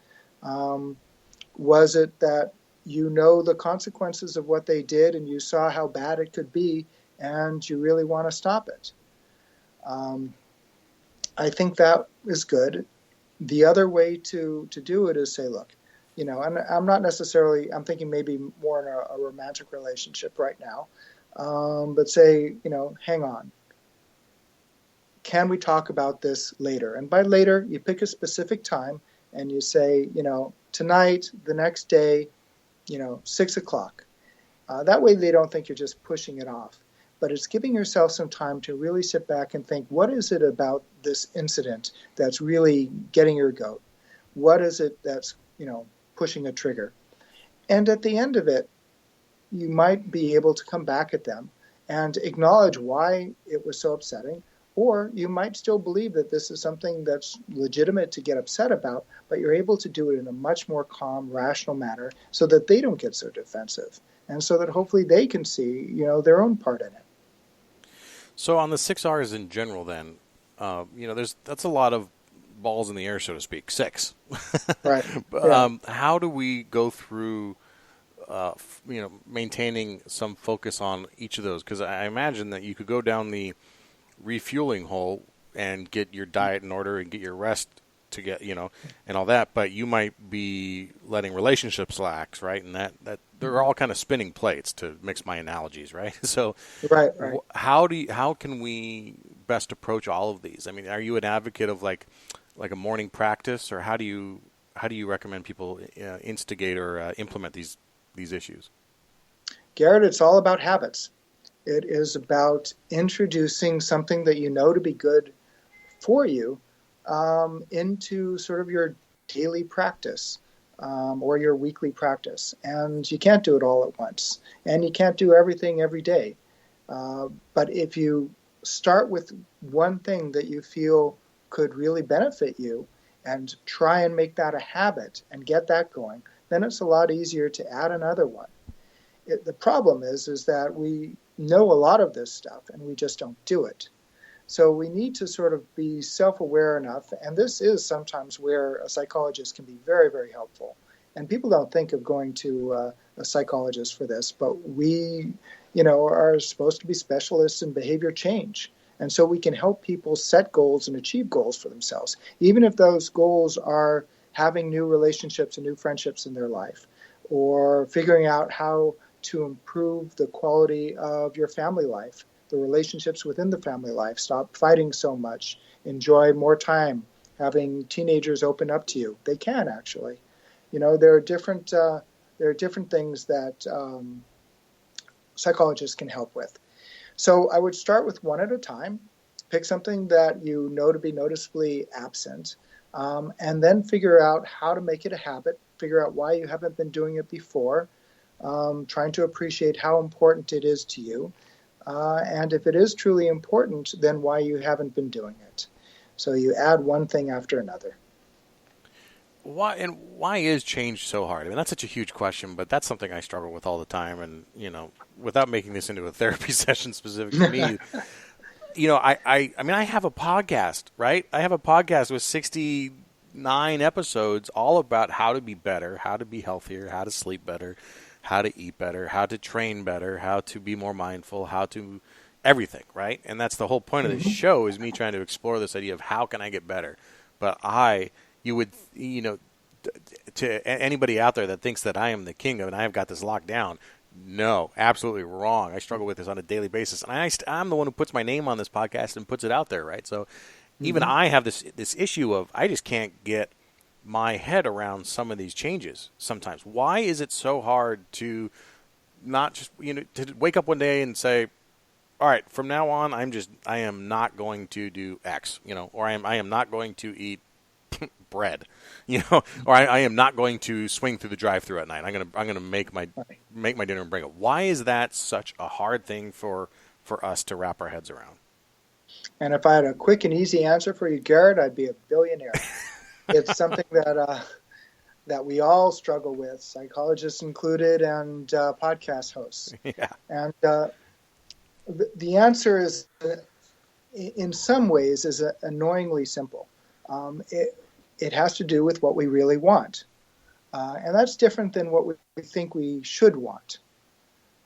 Was it that the consequences of what they did and you saw how bad it could be and you really want to stop it? I think that is good. The other way to do it is say, look, and I'm not necessarily, I'm thinking maybe more in a romantic relationship right now, but say, hang on. Can we talk about this later? And by later, you pick a specific time and you say, tonight, the next day, 6:00. That way they don't think you're just pushing it off. But it's giving yourself some time to really sit back and think, what is it about this incident that's really getting your goat? What is it that's, pushing a trigger? And at the end of it, you might be able to come back at them and acknowledge why it was so upsetting. Or you might still believe that this is something that's legitimate to get upset about, but you're able to do it in a much more calm, rational manner so that they don't get so defensive. And so that hopefully they can see, their own part in it. So on the 6 R's in general, then, that's a lot of balls in the air, so to speak. 6. Right. Yeah. How do we go through, maintaining some focus on each of those? Because I imagine that you could go down the refueling hole and get your diet in order and get your rest to get, and all that, but you might be letting relationships lax, right? And that they're all kind of spinning plates, to mix my analogies, right? So right. How can we best approach all of these? I mean, are you an advocate of like a morning practice, or how do you recommend people instigate or implement these issues? Garrett, it's all about habits. It is about introducing something that to be good for you into sort of your daily practice or your weekly practice. And you can't do it all at once. And you can't do everything every day. But if you start with one thing that you feel could really benefit you and try and make that a habit and get that going, then it's a lot easier to add another one. The problem is that we know a lot of this stuff and we just don't do it. So we need to sort of be self-aware enough, and this is sometimes where a psychologist can be very, very helpful. And people don't think of going to a psychologist for this, but we, are supposed to be specialists in behavior change. And so we can help people set goals and achieve goals for themselves, even if those goals are having new relationships and new friendships in their life, or figuring out how to improve the quality of your family life, the relationships within the family life, stop fighting so much, enjoy more time, having teenagers open up to you. They can actually. There are different things that psychologists can help with. So I would start with one at a time, pick something that to be noticeably absent, and then figure out how to make it a habit, figure out why you haven't been doing it before, trying to appreciate how important it is to you. And if it is truly important, then why you haven't been doing it. So you add one thing after another. Why is change so hard? I mean, that's such a huge question, but that's something I struggle with all the time. And, without making this into a therapy session specific to me, I have a podcast, right? I have a podcast with 69 episodes all about how to be better, how to be healthier, how to sleep better, how to eat better, how to train better, how to be more mindful, how to everything, right? And that's the whole point of this show, is me trying to explore this idea of how can I get better. But to anybody out there that thinks that I am the king of it and I have got this locked down, no, absolutely wrong. I struggle with this on a daily basis, and I'm the one who puts my name on this podcast and puts it out there, right? So even I have this issue of I just can't get my head around some of these changes sometimes. Why is it so hard to not just to wake up one day and say, all right, from now on I am not going to do X, or I am not going to eat bread, or I am not going to swing through the drive-through at night. I'm gonna make my dinner and bring it. Why is that such a hard thing for us to wrap our heads around? And if I had a quick and easy answer for you, Garrett, I'd be a billionaire. It's something that we all struggle with, psychologists included, and podcast hosts. Yeah. And the answer is, in some ways, is annoyingly simple. It has to do with what we really want. And that's different than what we think we should want.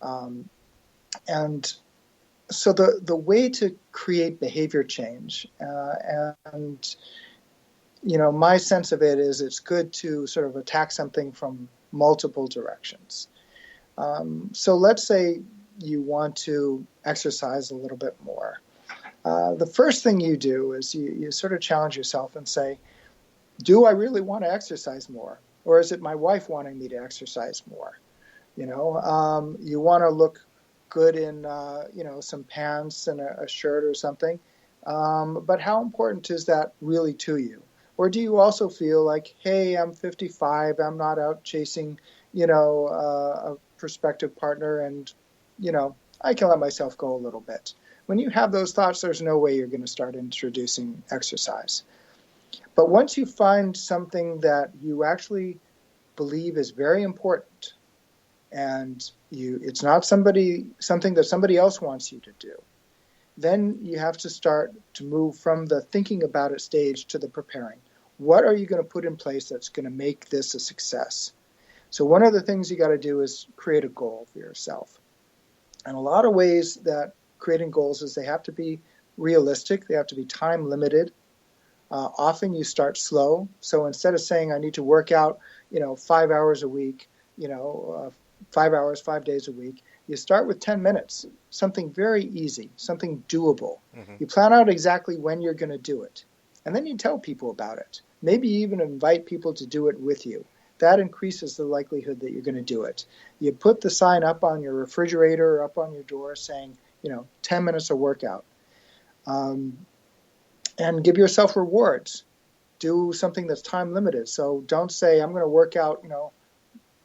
And so the way to create behavior change, and my sense of it is it's good to sort of attack something from multiple directions. So let's say you want to exercise a little bit more. The first thing you do is you sort of challenge yourself and say, do I really want to exercise more? Or is it my wife wanting me to exercise more? You want to look good in, some pants and a shirt or something. But how important is that really to you? Or do you also feel like, hey, I'm 55, I'm not out chasing, a prospective partner, and, I can let myself go a little bit. When you have those thoughts, there's no way you're going to start introducing exercise. But once you find something that you actually believe is very important, and it's not something that somebody else wants you to do, then you have to start to move from the thinking about it stage to the preparing. What are you going to put in place that's going to make this a success? So one of the things you got to do is create a goal for yourself. And a lot of ways that creating goals is they have to be realistic. They have to be time limited. Often you start slow. So instead of saying I need to work out, 5 hours a week, 5 hours, 5 days a week, you start with 10 minutes, something very easy, something doable. Mm-hmm. You plan out exactly when you're going to do it. And then you tell people about it. Maybe you even invite people to do it with you. That increases the likelihood that you're going to do it. You put the sign up on your refrigerator or up on your door saying, 10 minutes of workout. And give yourself rewards. Do something that's time limited. So don't say, I'm going to work out,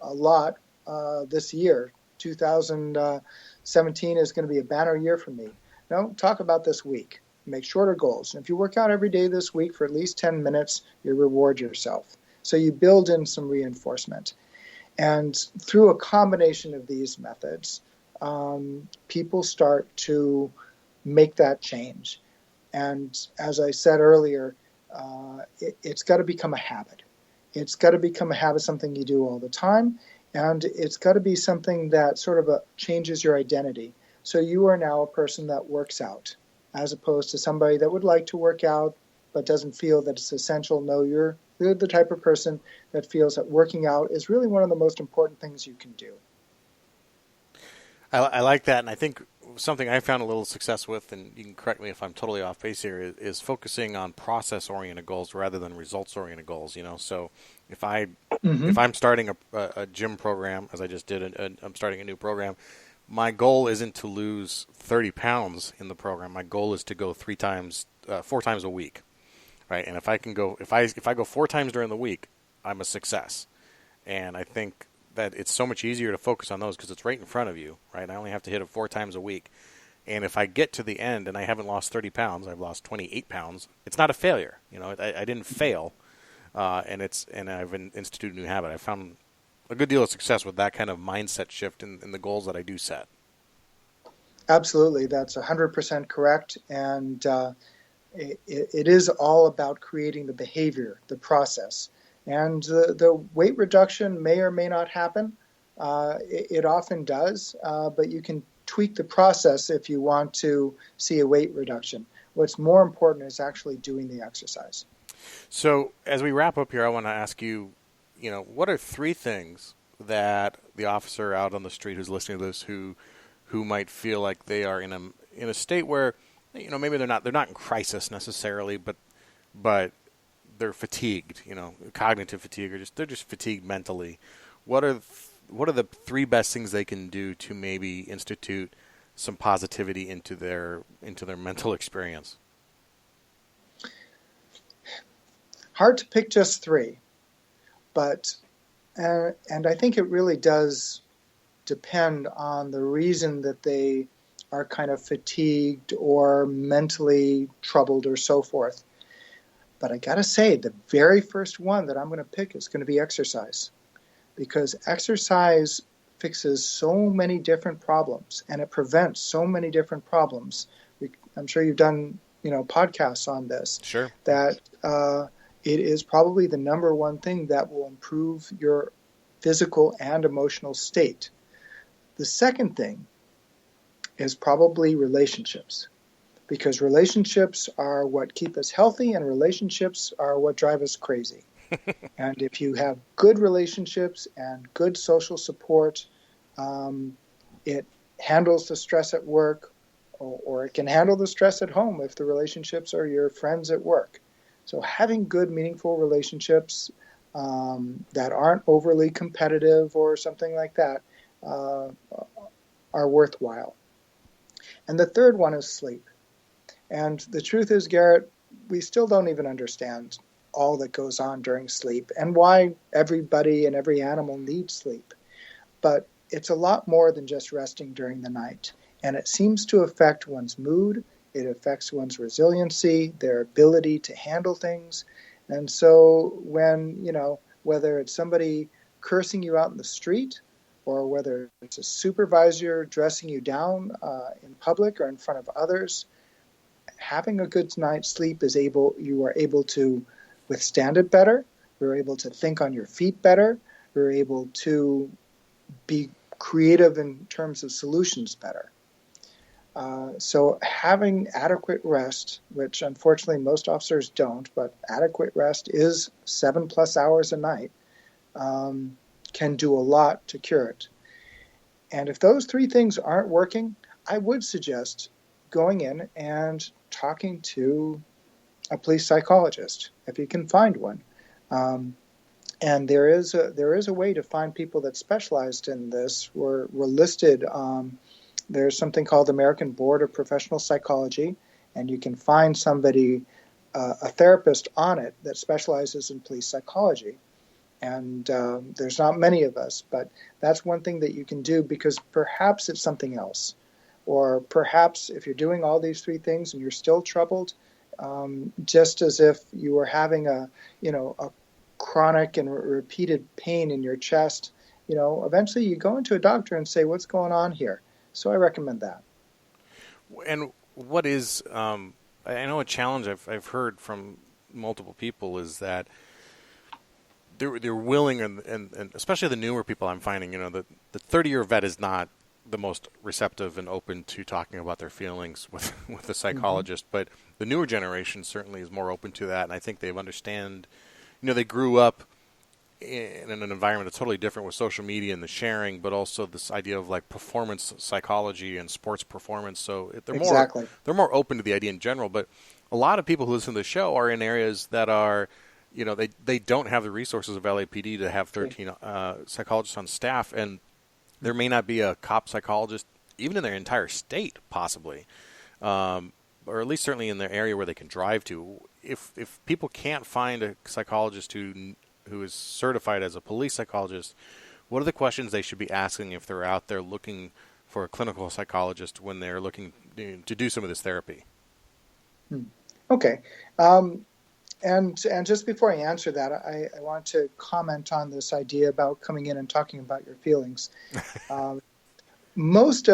a lot this year. 2017 is going to be a banner year for me. No, talk about this week. Make shorter goals. And if you work out every day this week for at least 10 minutes, you reward yourself. So you build in some reinforcement. And through a combination of these methods, people start to make that change. And as I said earlier, it's got to become a habit. It's got to become a habit, something you do all the time. And it's got to be something that sort of changes your identity. So you are now a person that works out, as opposed to somebody that would like to work out but doesn't feel that it's essential. No, you're the type of person that feels that working out is really one of the most important things you can do. I like that, and I think something I found a little success with, and you can correct me if I'm totally off base here, is focusing on process-oriented goals rather than results-oriented goals. So if I'm starting a gym program, as I just did, I'm starting a new program, my goal isn't to lose 30 pounds in the program. My goal is to go 4 times a week, right? And if I go 4 times during the week, I'm a success. And I think that it's so much easier to focus on those because it's right in front of you, right? I only have to hit it 4 times a week. And if I get to the end and I haven't lost 30 pounds, I've lost 28 pounds, it's not a failure. I didn't fail, and I've instituted a new habit. I found a good deal of success with that kind of mindset shift in the goals that I do set. Absolutely. That's 100% correct. And it is all about creating the behavior, the process. And the weight reduction may or may not happen. It often does, but you can tweak the process if you want to see a weight reduction. What's more important is actually doing the exercise. So as we wrap up here, I want to ask you, what are three things that the officer out on the street who's listening to this who might feel like they are in a state where, maybe they're not in crisis necessarily, but they're fatigued, cognitive fatigue, or they're just fatigued mentally. What are the three best things they can do to maybe institute some positivity into their mental experience? Hard to pick just three, but and I think it really does depend on the reason that they are kind of fatigued or mentally troubled or so forth. But I gotta say, the very first one that I'm going to pick is going to be exercise, because exercise fixes so many different problems and it prevents so many different problems. I'm sure you've done podcasts on this. Sure. That it is probably the number one thing that will improve your physical and emotional state. The second thing is probably relationships, because relationships are what keep us healthy and relationships are what drive us crazy. And if you have good relationships and good social support, it handles the stress at work, or it can handle the stress at home if the relationships are your friends at work. So having good, meaningful relationships that aren't overly competitive or something like that are worthwhile. And the third one is sleep. And the truth is, Garrett, we still don't even understand all that goes on during sleep and why everybody and every animal needs sleep. But it's a lot more than just resting during the night. And it seems to affect one's mood. It affects one's resiliency, their ability to handle things. And so when, whether it's somebody cursing you out in the street, or whether it's a supervisor dressing you down in public or in front of others, having a good night's sleep you are able to withstand it better. You're able to think on your feet better. You're able to be creative in terms of solutions better. So having adequate rest, which unfortunately most officers don't, but adequate rest is 7+ hours a night, can do a lot to cure it. And if those three things aren't working, I would suggest going in and talking to a police psychologist, if you can find one. And there is a way to find people that specialized in this. We're listed. There's something called the American Board of Professional Psychology, and you can find somebody, a therapist on it that specializes in police psychology. And there's not many of us, but that's one thing that you can do, because perhaps it's something else. Or perhaps if you're doing all these three things and you're still troubled, just as if you were having a chronic and repeated pain in your chest, eventually you go into a doctor and say, what's going on here? So I recommend that. And what is, I know a challenge I've heard from multiple people is that they're willing, and especially the newer people I'm finding, the 30-year vet is not the most receptive and open to talking about their feelings with a psychologist, but the newer generation certainly is more open to that, and I think they understand, they grew up in an environment that's totally different with social media and the sharing, but also this idea of like performance psychology and sports performance. So they're more open to the idea in general. But a lot of people who listen to the show are in areas that are, they don't have the resources of LAPD to have 13 psychologists on staff, and there may not be a cop psychologist even in their entire state, possibly, or at least certainly in their area where they can drive to. If people can't find a psychologist who is certified as a police psychologist, what are the questions they should be asking if they're out there looking for a clinical psychologist when they're looking to do some of this therapy? Okay. And just before I answer that, I want to comment on this idea about coming in and talking about your feelings. Most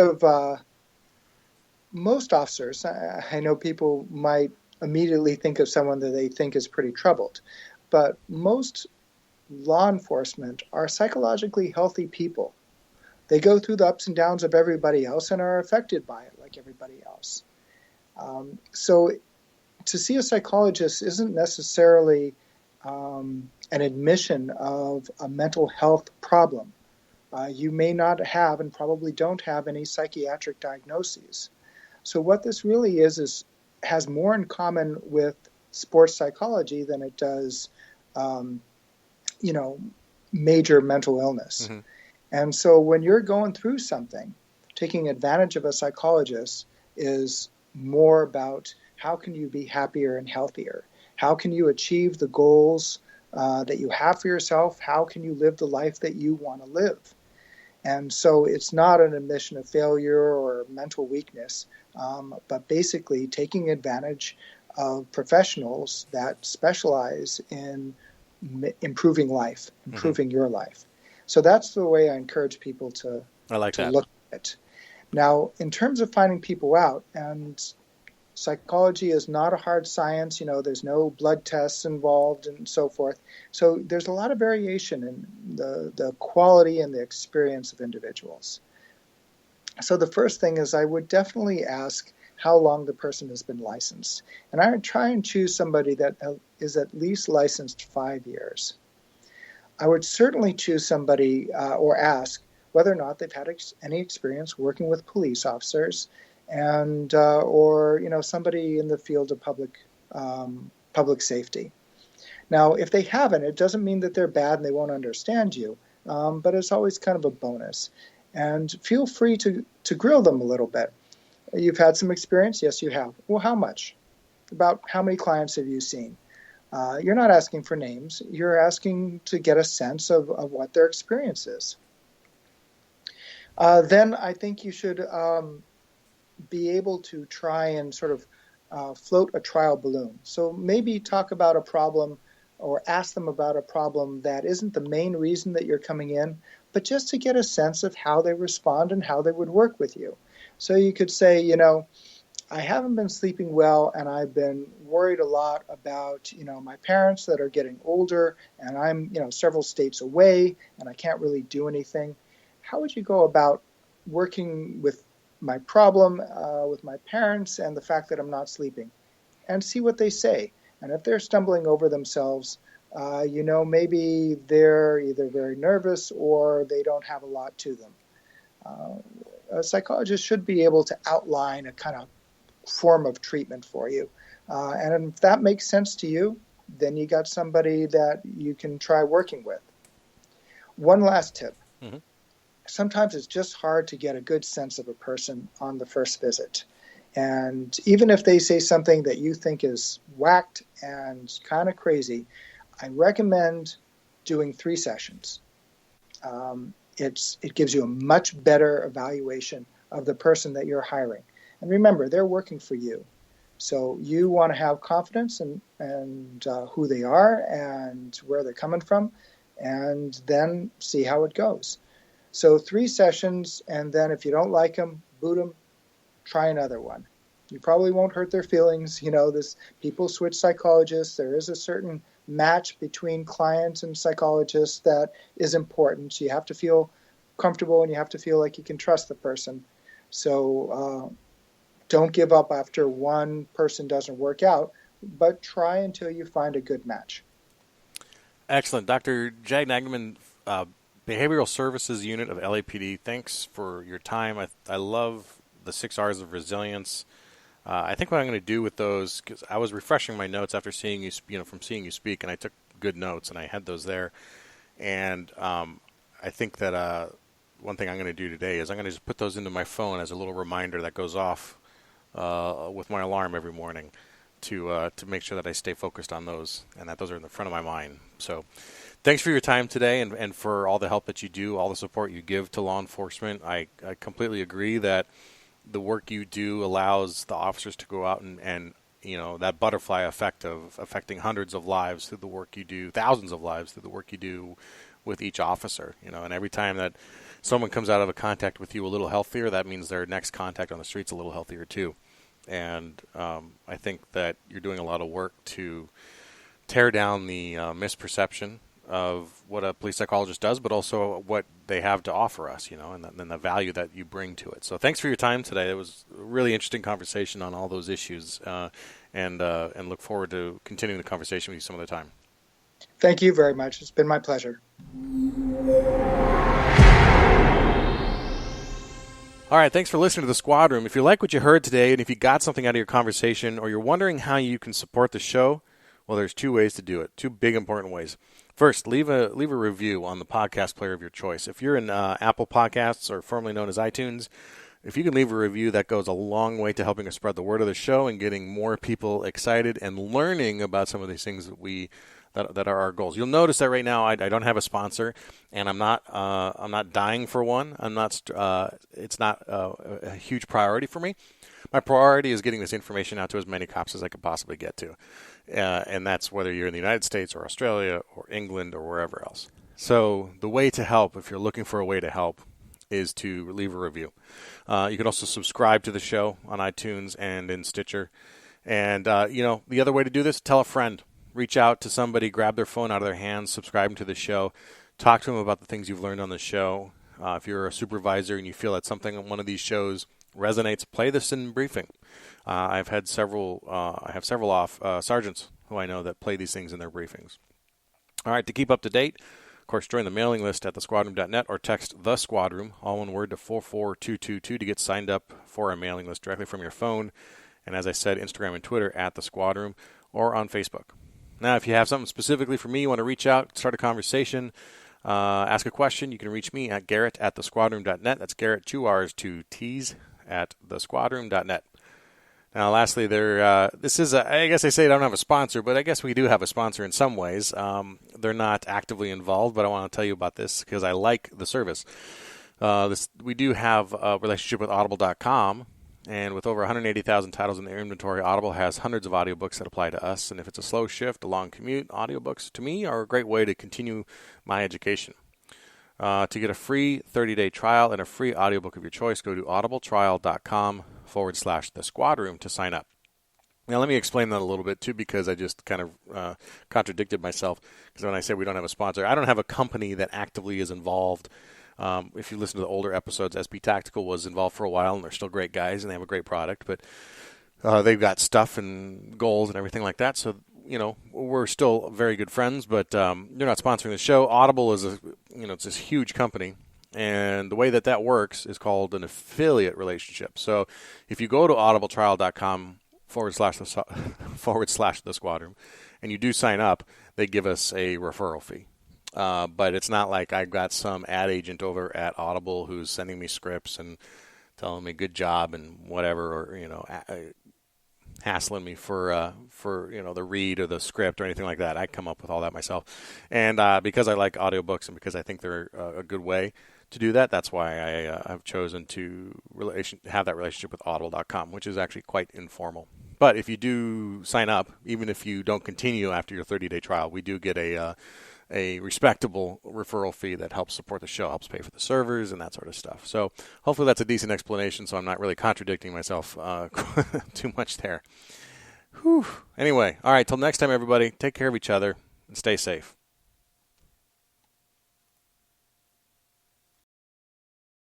officers, I know people might immediately think of someone that they think is pretty troubled, but most law enforcement are psychologically healthy people. They go through the ups and downs of everybody else and are affected by it like everybody else. So to see a psychologist isn't necessarily an admission of a mental health problem. You may not have and probably don't have any psychiatric diagnoses. So what this really is has more in common with sports psychology than it does, major mental illness. Mm-hmm. And so when you're going through something, taking advantage of a psychologist is more about how can you be happier and healthier? How can you achieve the goals that you have for yourself? How can you live the life that you want to live? And so it's not an admission of failure or mental weakness, but basically taking advantage of professionals that specialize in improving life, improving your life. So that's the way I encourage people to look at it. Now, in terms of finding people out, and psychology is not a hard science, there's no blood tests involved and so forth. So there's a lot of variation in the quality and the experience of individuals. So the first thing is I would definitely ask how long the person has been licensed. And I would try and choose somebody that is at least licensed 5 years. I would certainly choose somebody or ask whether or not they've had any experience working with police officers and or somebody in the field of public safety. Now, if they haven't, it doesn't mean that they're bad and they won't understand you, but it's always kind of a bonus. And feel free to grill them a little bit. You've had some experience? Yes, you have. Well, how much? About how many clients have you seen? You're not asking for names. You're asking to get a sense of what their experience is. Then I think you should be able to try and sort of float a trial balloon. So maybe talk about a problem or ask them about a problem that isn't the main reason that you're coming in, but just to get a sense of how they respond and how they would work with you. So you could say, I haven't been sleeping well and I've been worried a lot about, my parents that are getting older and I'm, several states away and I can't really do anything. How would you go about working with my problem with my parents and the fact that I'm not sleeping, and see what they say? And if they're stumbling over themselves, maybe they're either very nervous or they don't have a lot to them. A psychologist should be able to outline a kind of form of treatment for you. And if that makes sense to you, then you got somebody that you can try working with. One last tip. Mm-hmm. Sometimes it's just hard to get a good sense of a person on the first visit. And even if they say something that you think is whacked and kind of crazy, I recommend doing 3 sessions. It gives you a much better evaluation of the person that you're hiring. And remember, they're working for you. So you want to have confidence in who they are and where they're coming from, and then see how it goes. So 3 sessions, and then if you don't like them, boot them, try another one. You probably won't hurt their feelings. People switch psychologists. There is a certain match between clients and psychologists that is important. You have to feel comfortable and you have to feel like you can trust the person. So don't give up after one person doesn't work out, but try until you find a good match. Excellent. Dr. Jag Nagdimon, Behavioral Services Unit of LAPD, thanks for your time. I love the 6 R's of resilience. I think what I'm going to do with those, because I was refreshing my notes after seeing you, from seeing you speak, and I took good notes, and I had those there. And I think that one thing I'm going to do today is I'm going to just put those into my phone as a little reminder that goes off with my alarm every morning to make sure that I stay focused on those and that those are in the front of my mind. So thanks for your time today and for all the help that you do, all the support you give to law enforcement. I completely agree that the work you do allows the officers to go out and that butterfly effect of affecting hundreds of lives through the work you do, thousands of lives through the work you do with each officer, and every time that someone comes out of a contact with you a little healthier, that means their next contact on the street's a little healthier too. And I think that you're doing a lot of work to tear down the misperception of what a police psychologist does, but also what they have to offer us, and the value that you bring to it. So thanks for your time today. It was a really interesting conversation on all those issues, and look forward to continuing the conversation with you some other time. Thank you very much. It's been my pleasure. All right, thanks for listening to The Squad Room. If you like what you heard today, and if you got something out of your conversation, or you're wondering how you can support the show, well, there's two ways to do it, two big important ways. First, leave a review on the podcast player of your choice. If you're in Apple Podcasts, or formerly known as iTunes, if you can leave a review, that goes a long way to helping us spread the word of the show and getting more people excited and learning about some of these things that are our goals. You'll notice that right now I don't have a sponsor, and I'm not dying for one. It's not a huge priority for me. My priority is getting this information out to as many cops as I could possibly get to, and that's whether you're in the United States or Australia or England or wherever else. So the way to help, if you're looking for a way to help, is to leave a review. You can also subscribe to the show on iTunes and in Stitcher. And the other way to do this, tell a friend. Reach out to somebody, grab their phone out of their hands, subscribe them to the show, talk to them about the things you've learned on the show. If you're a supervisor and you feel that something on one of these shows resonates, play this in briefing. I have several sergeants who I know that play these things in their briefings. All right, to keep up to date, of course, join the mailing list at thesquadroom.net or text The Squad Room, all one word, to 44222 to get signed up for our mailing list directly from your phone. And as I said, Instagram and Twitter at The Squad Room, or on Facebook. Now, if you have something specifically for me, you want to reach out, start a conversation, ask a question, you can reach me at Garrett@thesquadroom.net. That's Garrett, 2 R's, 2 T's, at thesquadroom.net. Now, lastly, this is, I guess I say I don't have a sponsor, but I guess we do have a sponsor in some ways. They're not actively involved, but I want to tell you about this because I like the service. We do have a relationship with Audible.com. And with over 180,000 titles in their inventory, Audible has hundreds of audiobooks that apply to us. And if it's a slow shift, a long commute, audiobooks, to me, are a great way to continue my education. To get a free 30-day trial and a free audiobook of your choice, go to audibletrial.com/The Squad Room to sign up. Now, let me explain that a little bit, too, because I just kind of contradicted myself. Because when I say we don't have a sponsor, I don't have a company that actively is involved. If you listen to the older episodes, SP Tactical was involved for a while, and they're still great guys, and they have a great product. But they've got stuff and goals and everything like that. So, we're still very good friends, but they're not sponsoring the show. Audible is it's this huge company, and the way that works is called an affiliate relationship. So if you go to audibletrial.com/the Squad Room, and you do sign up, they give us a referral fee. But it's not like I've got some ad agent over at Audible who's sending me scripts and telling me good job and whatever, or hassling me for the read or the script or anything like that. I come up with all that myself, and because I like audiobooks and because I think they're a good way to do that, that's why I have chosen to have that relationship with Audible.com, which is actually quite informal. But if you do sign up, even if you don't continue after your 30-day trial, we do get a respectable referral fee that helps support the show, helps pay for the servers and that sort of stuff. So hopefully that's a decent explanation, so I'm not really contradicting myself too much there. Whew. Anyway, all right, till next time, everybody, take care of each other and stay safe.